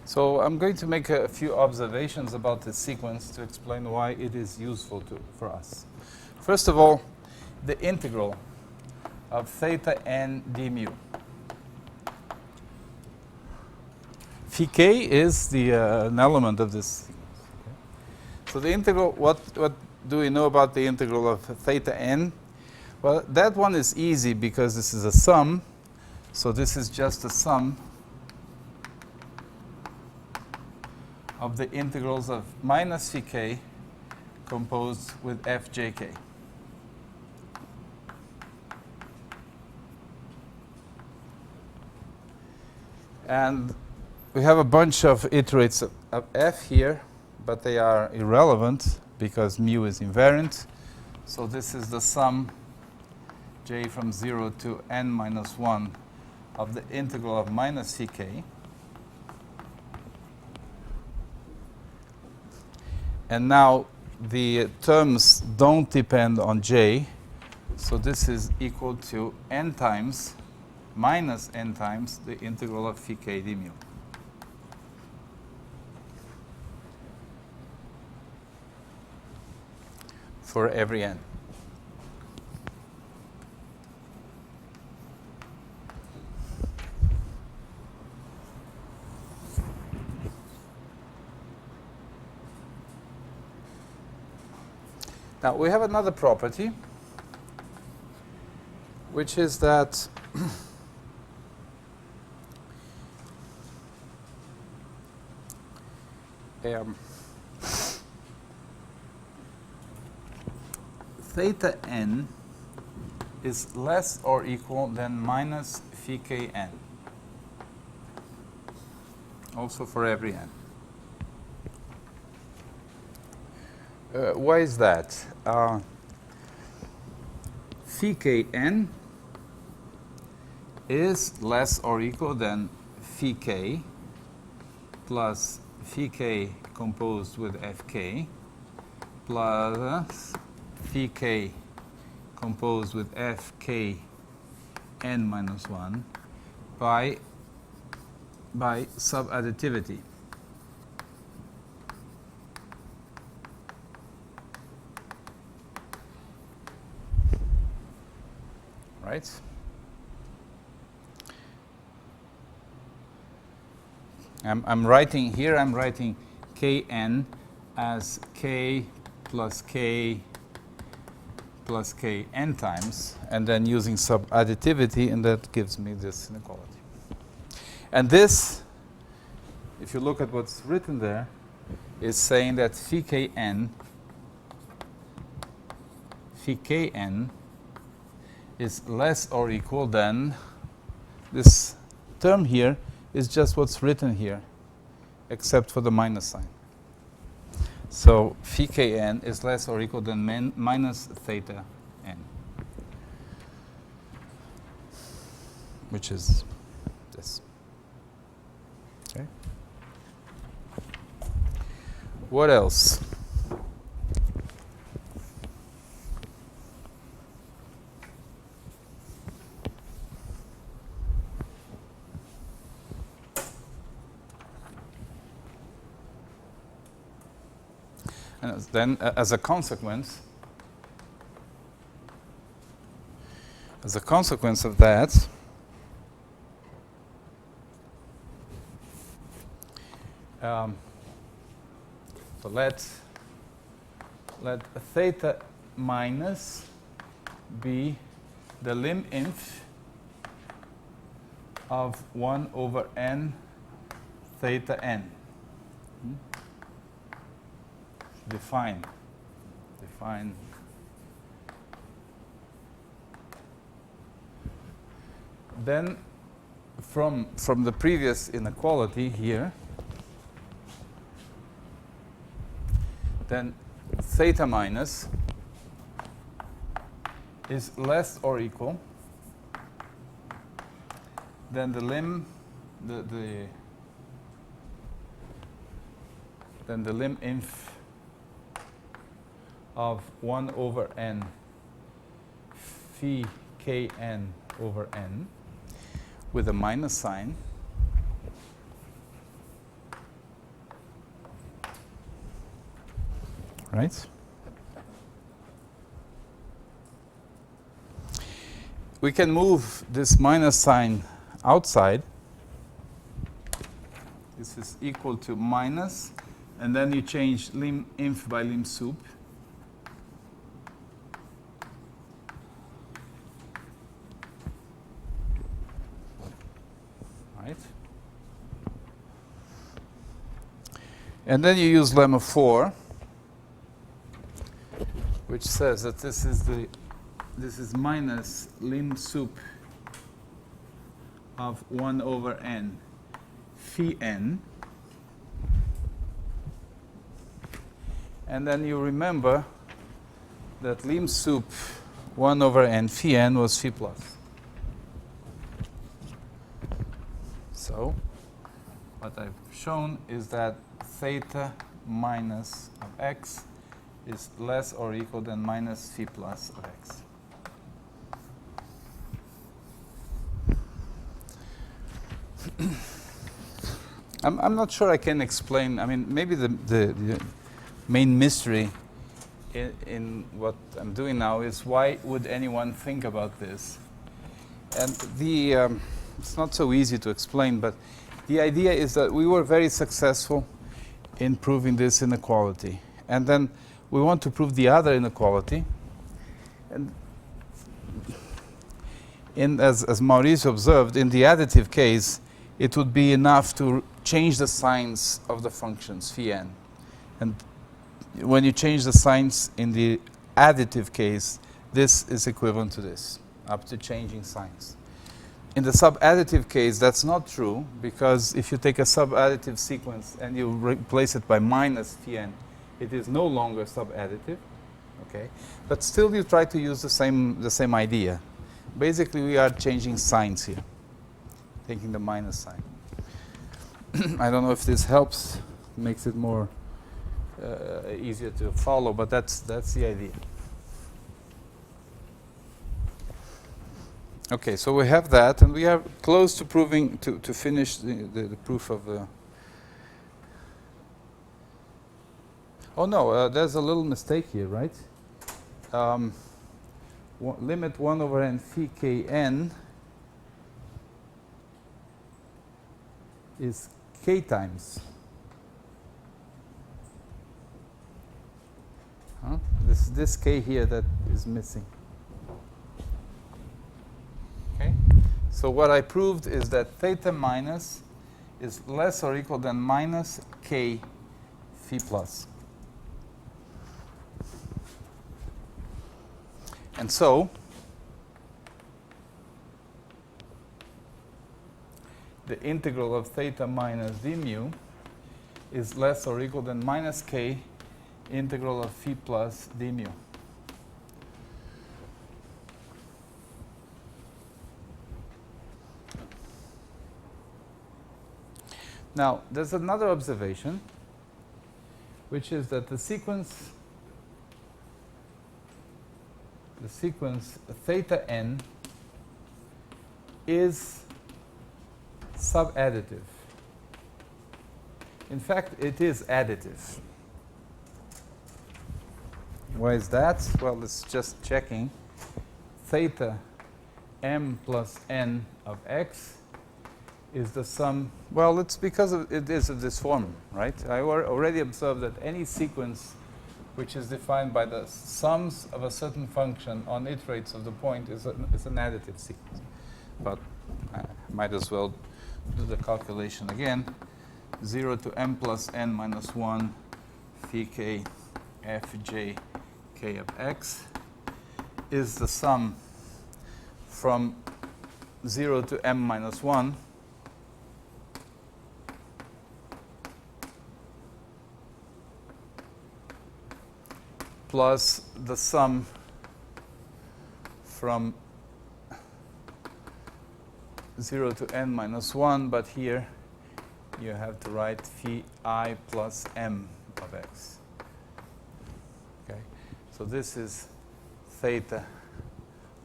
So I'm going to make a few observations about this sequence to explain why it is useful for us. First of all, the integral of theta n d mu. Phi k is an element of this sequence. Okay. So the integral, what do we know about the integral of theta n? Well, that one is easy because this is a sum. So this is just a sum of the integrals of minus phi k composed with fjk. And we have a bunch of iterates of f here, but they are irrelevant because mu is invariant. So this is the sum j from 0 to n minus 1 of the integral of minus phi k. And now the terms don't depend on j, so this is equal to n times minus n times the integral of phi k d mu. For every n. Now, we have another property, which is that theta n is less or equal than minus phi k n, also for every n. Why is that? Phi k n is less or equal than phi k plus phi k composed with fk plus phi k composed with fk n minus 1 by subadditivity. Right? I'm writing here, I'm writing kn as k plus k plus k n times, and then using subadditivity, and that gives me this inequality. And this, if you look at what's written there, is saying that phi kn is less or equal than this term here is just what's written here, except for the minus sign. So phi kn is less or equal than minus theta n, which is this. Okay. What else? And then, as a consequence of that, so let theta minus be the lim inf of 1 over n theta n. Define. Then, from the previous inequality here, then theta minus is less or equal than the lim than the lim inf of 1 over n phi kn over n with a minus sign, right? We can move this minus sign outside. This is equal to minus, and then you change lim inf by lim sup. Right? And then you use lemma 4, which says that this is minus lim sup of 1 over n phi n. And then you remember that lim sup 1 over n phi n was phi plus. So what I've shown is that theta minus of x is less or equal than minus phi plus of x. I'm not sure I can explain. I mean, maybe the main mystery in what I'm doing now is why would anyone think about this? And it's not so easy to explain, but the idea is that we were very successful in proving this inequality. And then we want to prove the other inequality. And as Mauricio observed, in the additive case, it would be enough to change the signs of the functions phi n. And when you change the signs in the additive case, this is equivalent to this, up to changing signs. In the subadditive case, that's not true, because if you take a subadditive sequence and you replace it by minus phi n, it is no longer subadditive. Okay? But still you try to use the same idea. Basically, we are changing signs here, taking the minus sign. I don't know if this helps, makes it more easier to follow, but that's the idea. Okay, so we have that, and we are close to proving, to finish the proof of the... Oh no, there's a little mistake here, right? Limit 1 over n phi kn is k times. Huh? This k here that is missing. Okay? So what I proved is that theta minus is less or equal than minus k phi plus. And so the integral of theta minus d mu is less or equal than minus k integral of phi plus d mu. Now, there's another observation, which is that the sequence theta n is subadditive. In fact, it is additive. Why is that? Well, it's just checking. Theta m plus n of x is the sum. Well, it's because it is of this form, right? I already observed that any sequence which is defined by the sums of a certain function on iterates of the point is an additive sequence. But I might as well do the calculation again. 0 to m plus n minus 1 phi k f j k of x is the sum from 0 to m minus 1 plus the sum from 0 to n minus 1, but here you have to write phi I plus m of x. Okay, so this is theta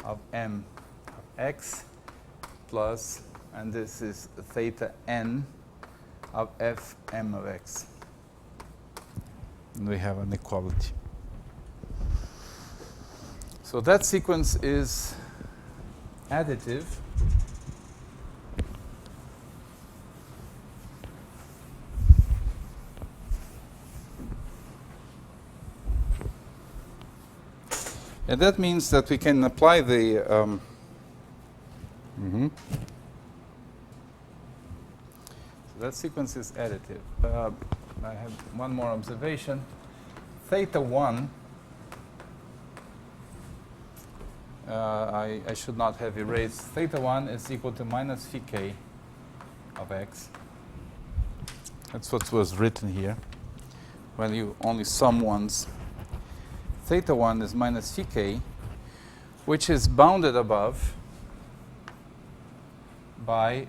of m of x plus, and this is theta n of f m of x. And we have an equality. So that sequence is additive. And that means that we can apply the so that sequence is additive. I have one more observation. Theta 1, I should not have erased. Theta 1 is equal to minus phi k of x. That's what was written here. When you only sum ones. Theta 1 is minus phi k, which is bounded above by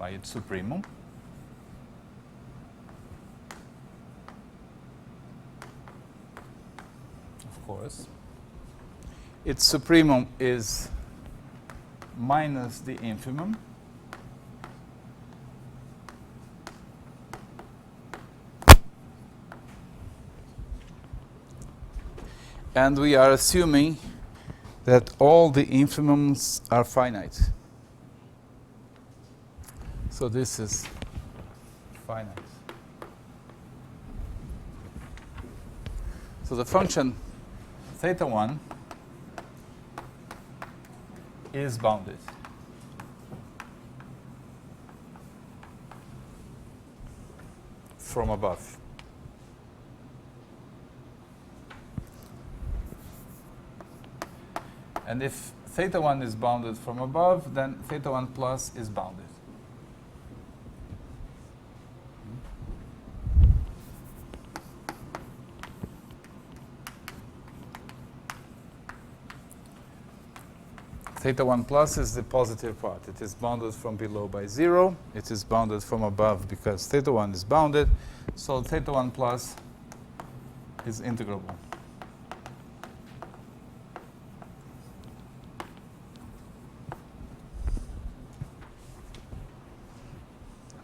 its supremum. Of course. Its supremum is minus the infimum. And we are assuming that all the infimums are finite. So this is finite. So the function theta 1 is bounded. From above. And if theta 1 is bounded from above, then theta 1 plus is bounded. Theta 1 plus is the positive part. It is bounded from below by 0. It is bounded from above because theta 1 is bounded. So theta 1 plus is integrable.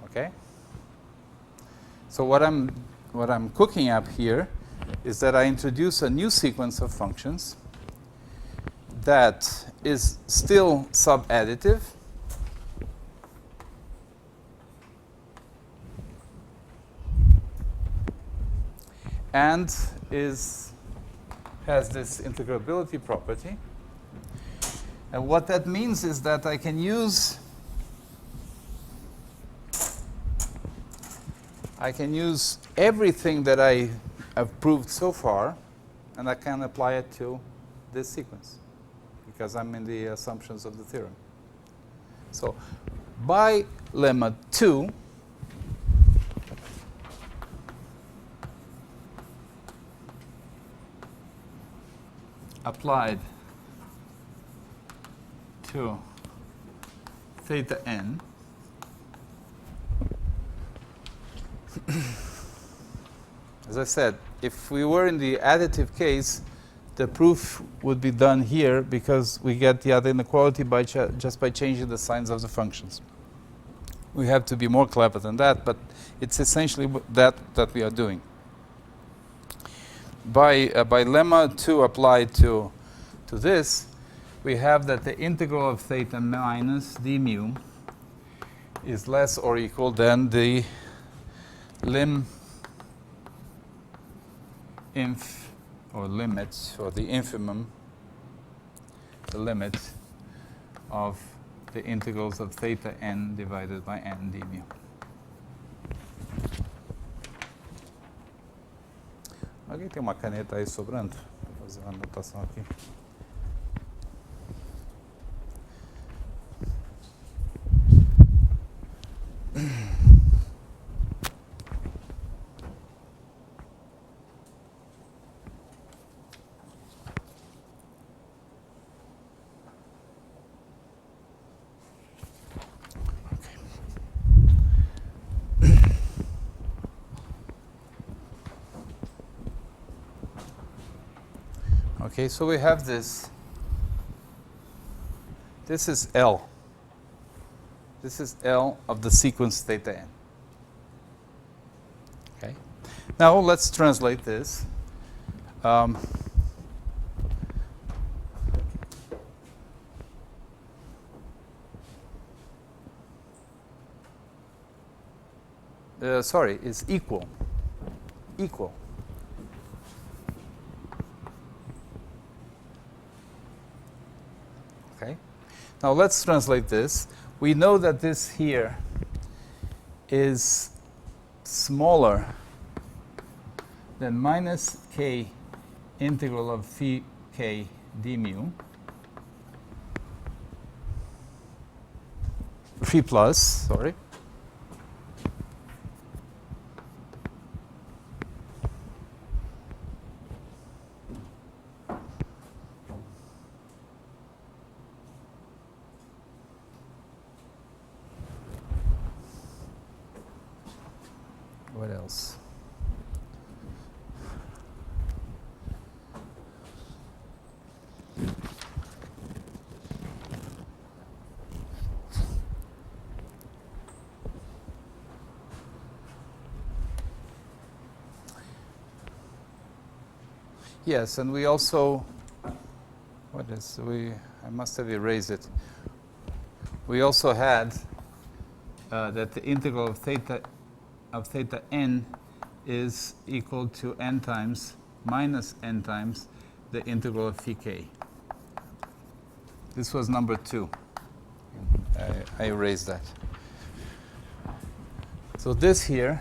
Okay? So what I'm cooking up here is that I introduce a new sequence of functions that is still subadditive and has this integrability property. And what that means is that I can use everything that I have proved so far, and I can apply it to this sequence, because I'm in the assumptions of the theorem. So by lemma 2, applied to theta n as I said, if we were in the additive case, the proof would be done here because we get the other inequality by just by changing the signs of the functions. We have to be more clever than that, but it's essentially that we are doing. By lemma 2 applied to this, we have that the integral of theta minus d mu is less or equal than the lim inf, or limit, or the infimum, the limit of the integrals of theta n divided by n d mu. Alguém tem uma caneta aí sobrando? Vou fazer uma anotação aqui. Okay, so we have this. This is L. This is L of the sequence theta n. Okay. Now let's translate this. Sorry, is equal. Equal. Okay. Now let's translate this. We know that this here is smaller than minus k integral of phi k d mu, phi plus, sorry. What else? Yes, and we also, I must have erased it. We also had that the integral of theta n is equal to n times minus n times the integral of phi k. This was number 2. I erased that. So this here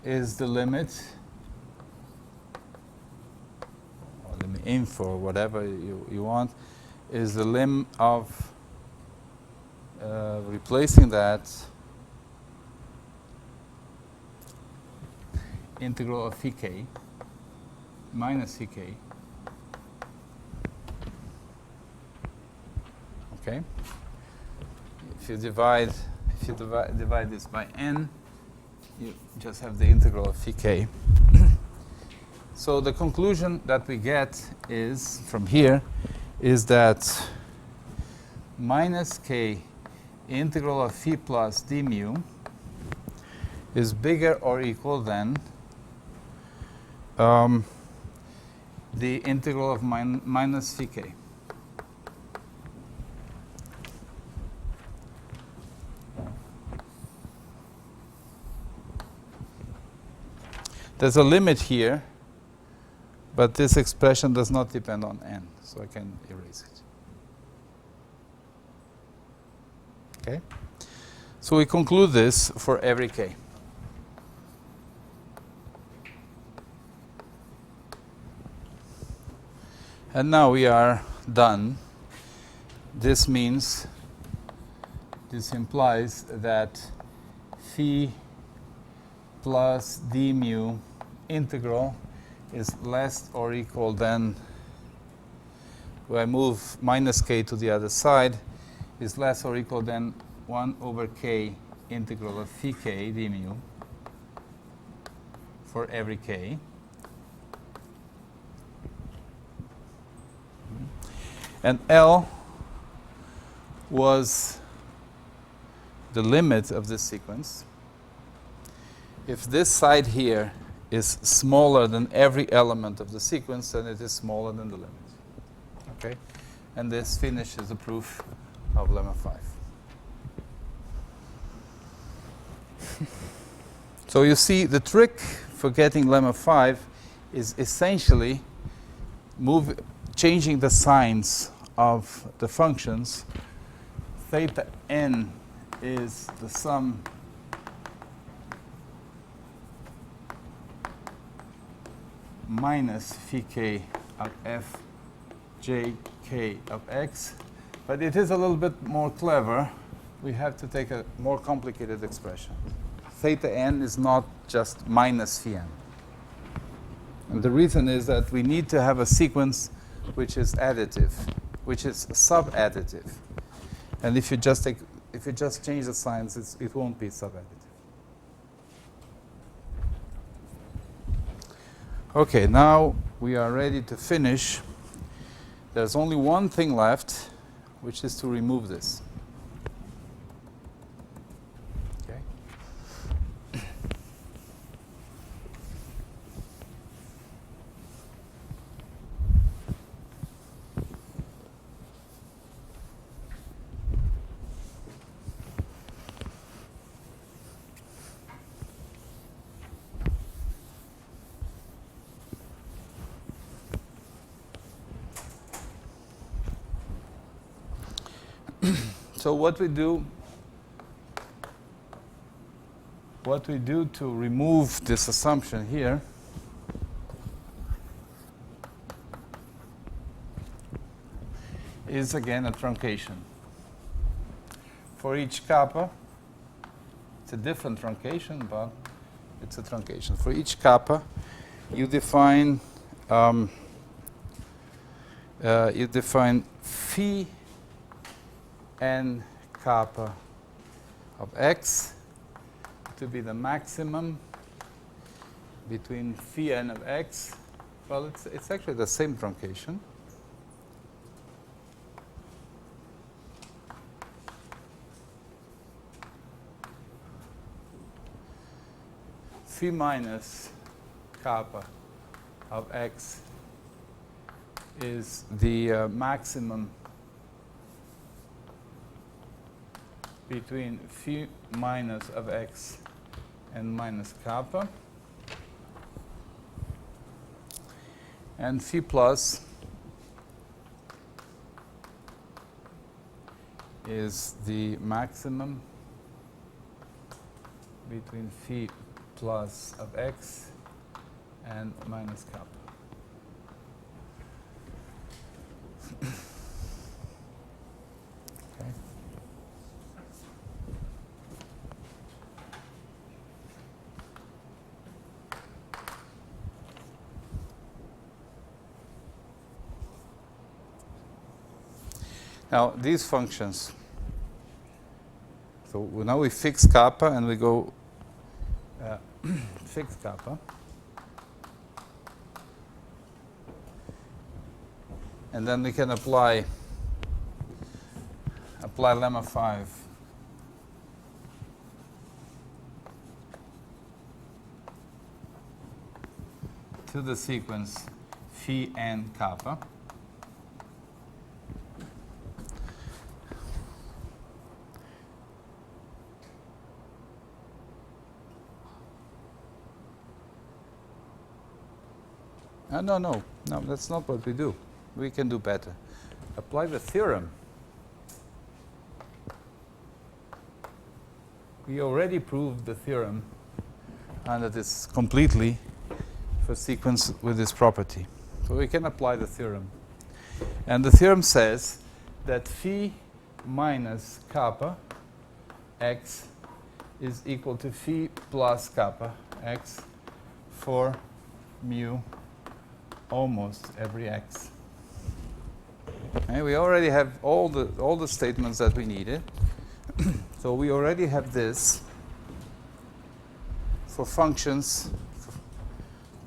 is the limit, or limit inf or whatever you want, is the lim of replacing that integral of phi k minus phi k. Okay. If you divide this by n, you just have the integral of phi k. So the conclusion that we get is from here is that minus k integral of phi plus d mu is bigger or equal than the integral of minus phi k. There's a limit here, but this expression does not depend on n, so I can erase it. Okay? So we conclude this for every k. And now we are done. This implies that phi plus d mu integral is less or equal than where I move minus k to the other side, is less or equal than 1 over k integral of phi k d mu for every k. And L was the limit of this sequence. If this side here is smaller than every element of the sequence, then it is smaller than the limit. Okay? And this finishes the proof of lemma 5. So you see, the trick for getting lemma 5 is essentially changing the signs of the functions. Theta n is the sum minus phi k of f j k of x, but it is a little bit more clever. We have to take a more complicated expression. Theta n is not just minus phi n. And the reason is that we need to have a sequence which is additive, which is sub-additive. And if you just change the signs, it won't be sub-additive. Okay, now we are ready to finish. There's only one thing left, which is to remove this. Okay. So what we do to remove this assumption here is again a truncation. For each kappa, it's a different truncation, but it's a truncation. For each kappa, you define phi n kappa of x to be the maximum between phi n of x. Well, it's actually the same truncation. Phi minus kappa of x is the maximum between phi minus of x and minus kappa, and phi plus is the maximum between phi plus of x and minus kappa. Okay. Now, these functions, so now we fix kappa and we go fix kappa. And then we can apply lemma 5 to the sequence phi n kappa. No, that's not what we do. We can do better. Apply the theorem. We already proved the theorem, and that is completely for sequence with this property. So we can apply the theorem. And the theorem says that phi minus kappa x is equal to phi plus kappa x for mu almost every x. Okay. Okay, we already have all the statements that we needed. So we already have this for functions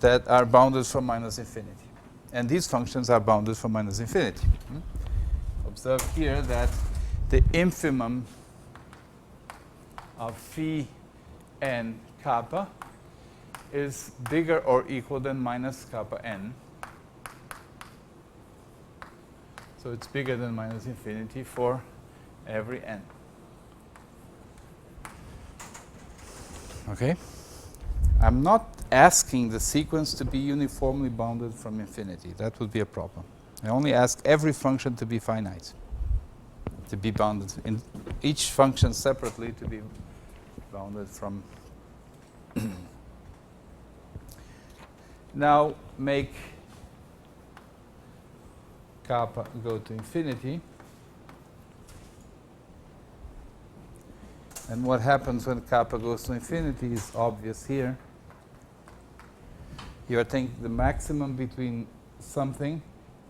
that are bounded from minus infinity. And these functions are bounded from minus infinity. Observe here that the infimum of phi n kappa is bigger or equal than minus kappa n. So it's bigger than minus infinity for every n. Okay? I'm not asking the sequence to be uniformly bounded from infinity. That would be a problem. I only ask every function to be finite, to be bounded in each function separately to be bounded from. Now make kappa go to infinity. And what happens when kappa goes to infinity is obvious here. You are taking the maximum between something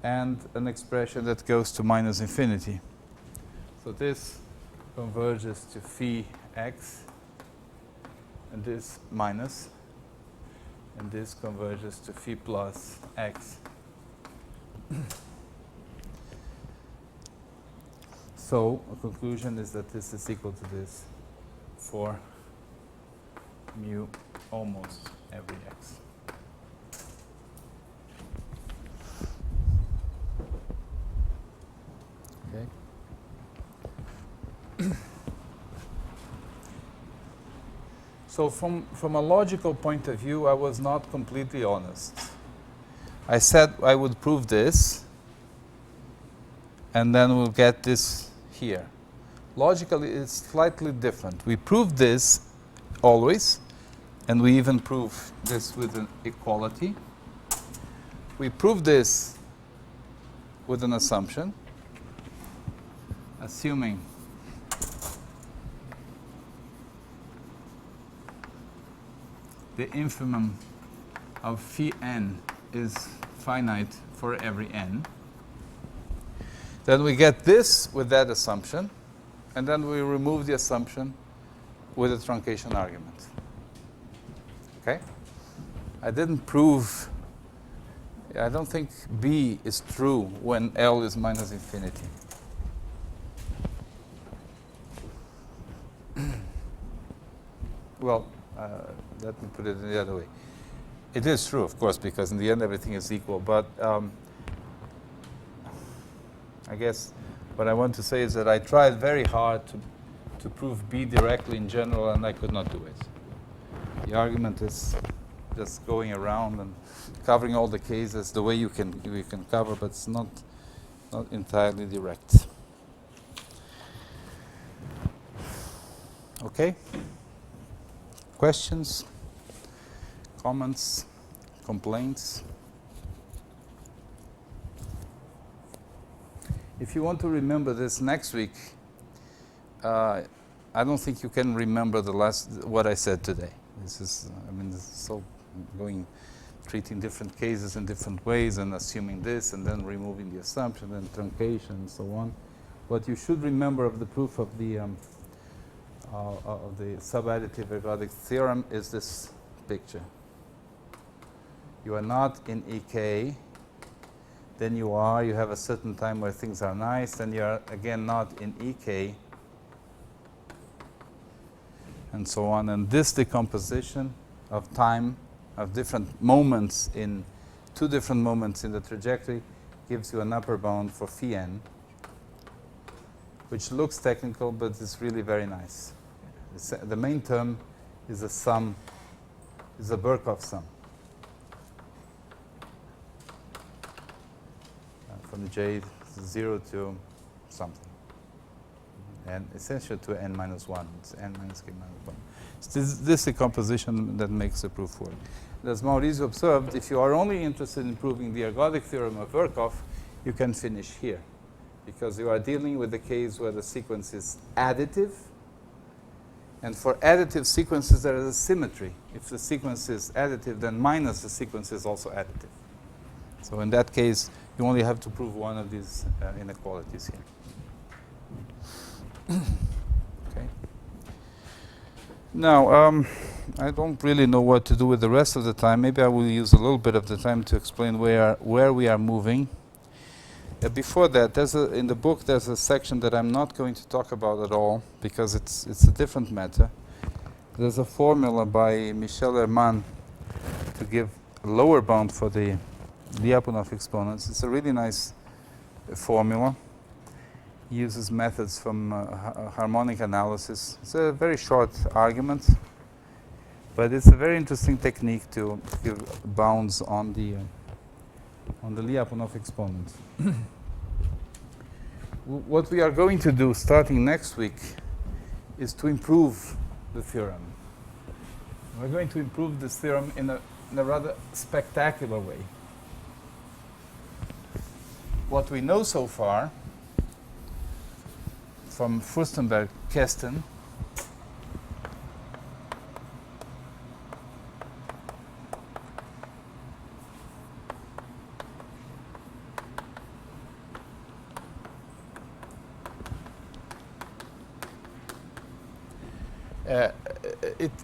and an expression that goes to minus infinity. So this converges to phi x, and this minus, and this converges to phi plus x. So a conclusion is that this is equal to this for mu almost every x. Okay. So from a logical point of view, I was not completely honest. I said I would prove this, and then we'll get this here. Logically, it's slightly different. We prove this always, and we even prove this with an equality. We prove this with an assumption, assuming the infimum of phi n is finite for every n. Then we get this with that assumption, and then we remove the assumption with a truncation argument. Okay? I didn't prove, I don't think B is true when L is minus infinity. Well, let me put it the other way. It is true, of course, because in the end everything is equal, but I guess what I want to say is that I tried very hard to prove B directly in general, and I could not do it. The argument is just going around and covering all the cases the way you can cover, but it's not entirely direct. Okay? Questions? Comments? Complaints? If you want to remember this next week, I don't think you can remember what I said today. This is, this is so treating different cases in different ways and assuming this and then removing the assumption and truncation and so on. What you should remember of the proof of the subadditive ergodic theorem is this picture. You are not in EK, then you have a certain time where things are nice, then you are again not in EK, and so on. And this decomposition of time, of different moments in two different moments in the trajectory, gives you an upper bound for phi n, which looks technical, but it's really very nice. The main term is a sum, is a Birkhoff sum. From j 0 to something, and essentially to n minus 1. It's n minus k minus 1. It's this decomposition that makes the proof work. As Mauricio observed, if you are only interested in proving the ergodic theorem of Birkhoff, you can finish here, because you are dealing with the case where the sequence is additive, and for additive sequences there is a symmetry. If the sequence is additive, then minus the sequence is also additive. So in that case, you only have to prove one of these inequalities here. Okay. Now, I don't really know what to do with the rest of the time. Maybe I will use a little bit of the time to explain where we are moving. Before that, in the book there's a section that I'm not going to talk about at all because it's a different matter. There's a formula by Michel Herman to give a lower bound for the Lyapunov exponents. It's a really nice formula. He uses methods from harmonic analysis. It's a very short argument, but it's a very interesting technique to give bounds on the Lyapunov exponent. What we are going to do starting next week is to improve the theorem. We're going to improve this theorem in a rather spectacular way. What we know so far from Furstenberg-Kesten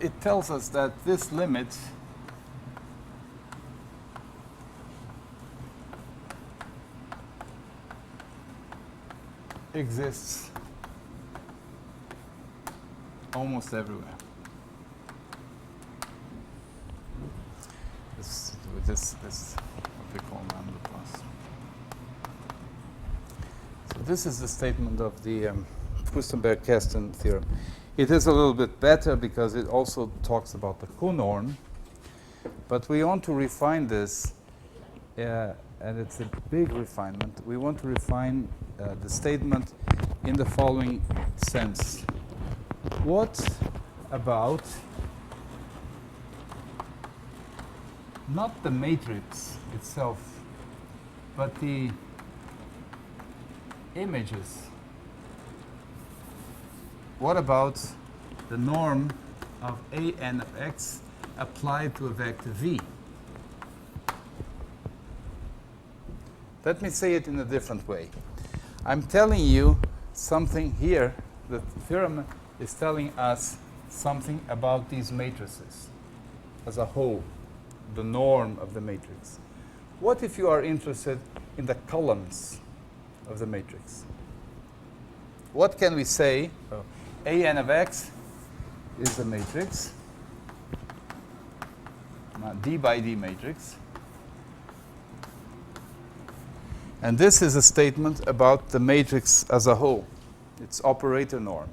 it tells us that this limit exists almost everywhere. This what we call lambda plus. So this is the statement of the Furstenberg-Kesten theorem. It is a little bit better because it also talks about the conorm, but we want to refine this, and it's a big refinement. We want to refine the statement in the following sense. What about not the matrix itself, but the images? What about the norm of a(n) of x applied to a vector v? Let me say it in a different way. I'm telling you something here. The theorem is telling us something about these matrices as a whole, the norm of the matrix. What if you are interested in the columns of the matrix? What can we say? A(n) of x is the matrix, D by D matrix. And this is a statement about the matrix as a whole, its operator norm.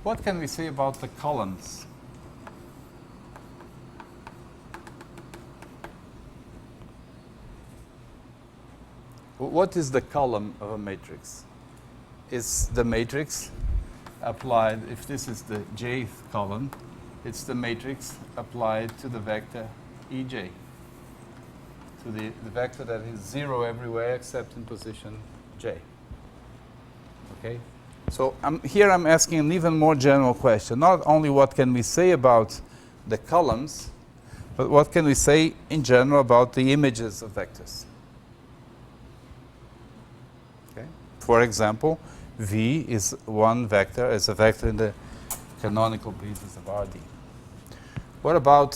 What can we say about the columns? What is the column of a matrix? Is the matrix applied, if this is the jth column, it's the matrix applied to the vector ej, to the vector that is 0 everywhere except in position j. Okay? So here I'm asking an even more general question. Not only what can we say about the columns, but what can we say in general about the images of vectors? Okay? For example, V is one vector, is a vector in the canonical basis of Rd. What about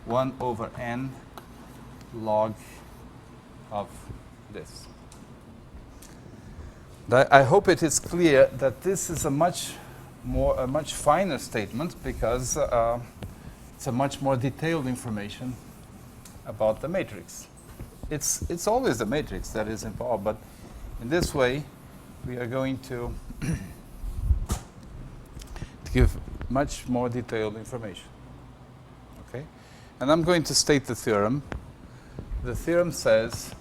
1 over n log of this? I hope it is clear that this is a much finer statement because it's a much more detailed information about the matrix. It's always the matrix that is involved, but in this way we are going to give much more detailed information. Okay? And I'm going to state the theorem. The theorem says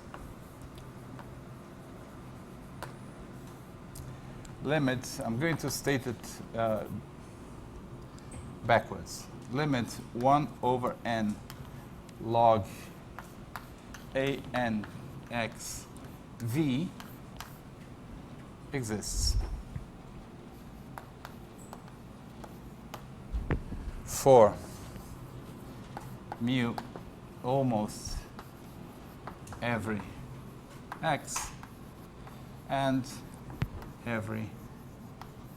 limit, I'm going to state it backwards. Limit 1 over n log a(n) x v exists for mu almost every x and every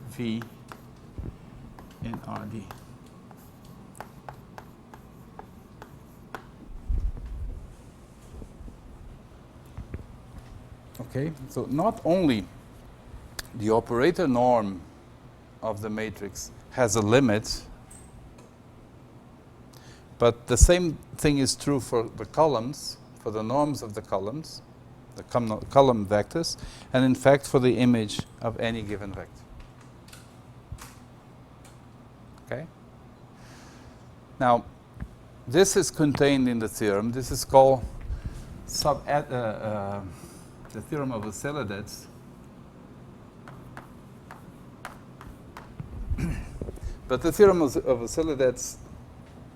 v in Rd. Okay, so not only the operator norm of the matrix has a limit, but the same thing is true for the columns, for the norms of the columns, the column vectors, and in fact for the image of any given vector. Okay? Now, this is contained in the theorem. This is called the theorem of Oscilladets. But the theorem of Oscilladets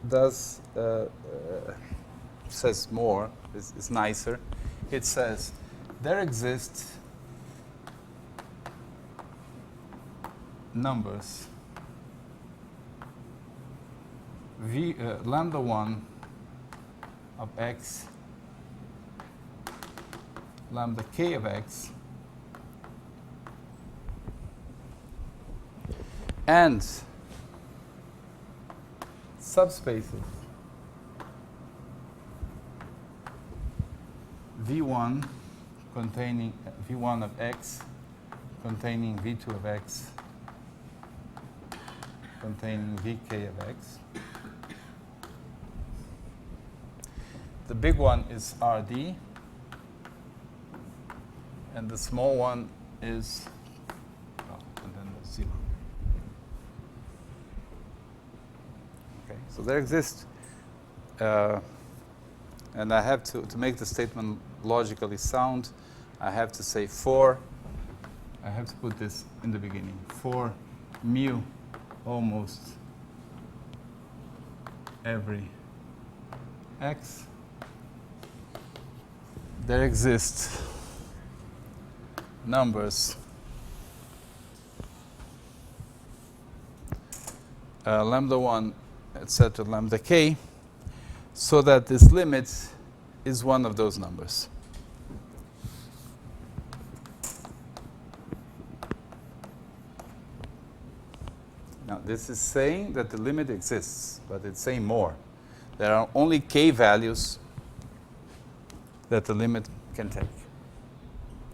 does says more, is nicer. It says there exist numbers lambda 1 of x, lambda k of x, and subspaces v1 containing v1 of x containing v2 of x containing vk of x. The big one is Rd, and the small one is, and then the 0. Okay, so there exists, and I have to make the statement logically sound, I have to say for, I have to put this in the beginning, for mu almost every x, there exist numbers lambda 1, etc., lambda k, so that this limit is one of those numbers. Now, this is saying that the limit exists, but it's saying more. There are only k values that the limit can take.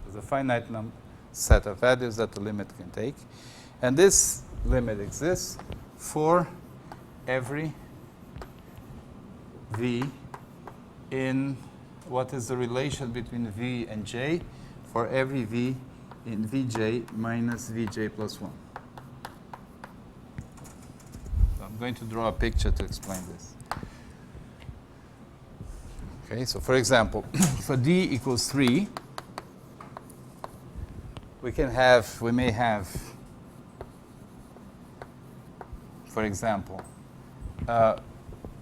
There's a finite set of values that the limit can take. And this limit exists for every v in what is the relation between v and j, for every v in vj minus vj plus 1. So I'm going to draw a picture to explain this. Okay, so for example, for d equals 3, we may have, for example,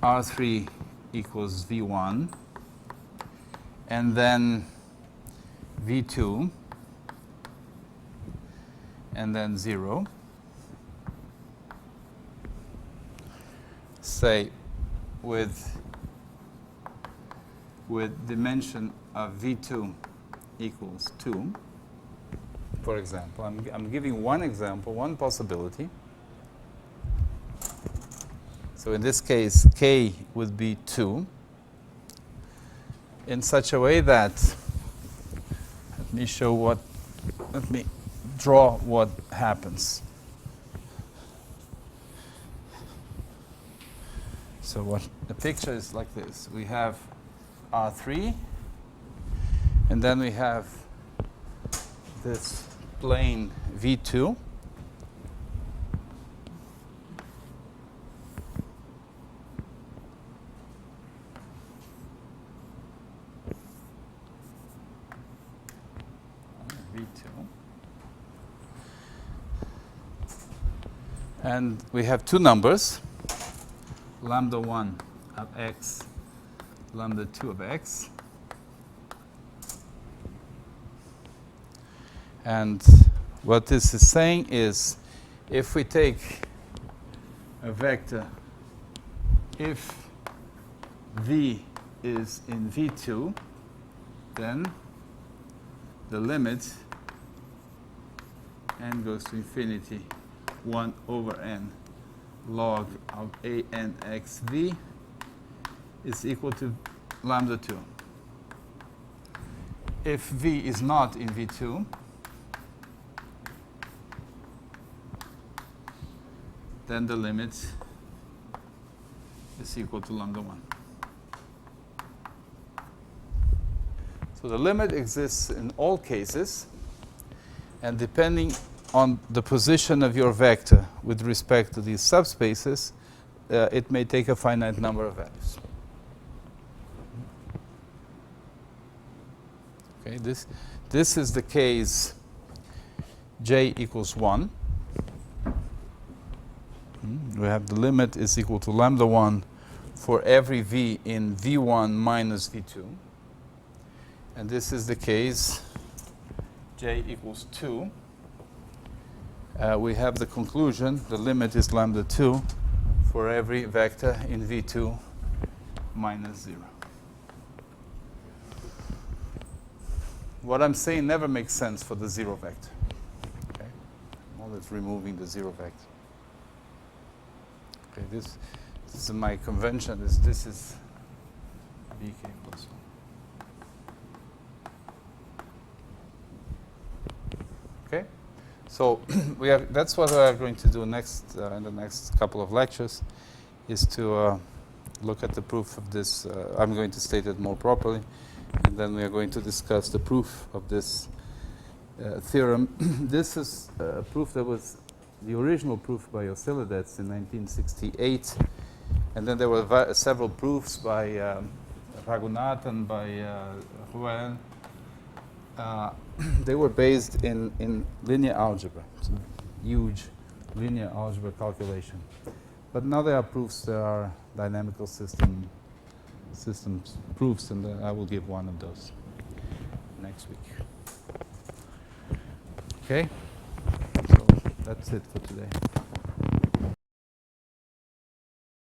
R3 equals V1, and then V2, and then 0. Say with dimension of V2 equals 2, for example. I'm giving one example, one possibility. So in this case, k would be 2 in such a way that, let me draw what happens. So what the picture is like this. We have R3, and then we have this plane V2, and we have two numbers, lambda 1 of x, lambda 2 of x. And what this is saying is, if we take a vector, if v is in v2, then the limit n goes to infinity 1 over n log of a n x v is equal to lambda 2. If v is not in v2, then the limit is equal to lambda 1. So the limit exists in all cases, and depending on the position of your vector with respect to these subspaces, it may take a finite number of values. Okay, this is the case j equals 1. We have the limit is equal to lambda 1 for every v in v1 minus v2. And this is the case j equals 2. We have the conclusion, the limit is lambda 2 for every vector in v2 minus 0. What I'm saying never makes sense for the 0 vector. Okay? I'm always removing the 0 vector. Okay, this is my convention. This is bk plus 1. Okay, so that's what we are going to do next in the next couple of lectures, is to look at the proof of this. I'm going to state it more properly, and then we are going to discuss the proof of this theorem. This is a proof that was the original proof by Oscillades in 1968, and then there were several proofs by Raghunathan, by Ruel. They were based in linear algebra, so huge linear algebra calculation. But now there are proofs, there are dynamical systems proofs, and I will give one of those next week. Okay, so that's it for today.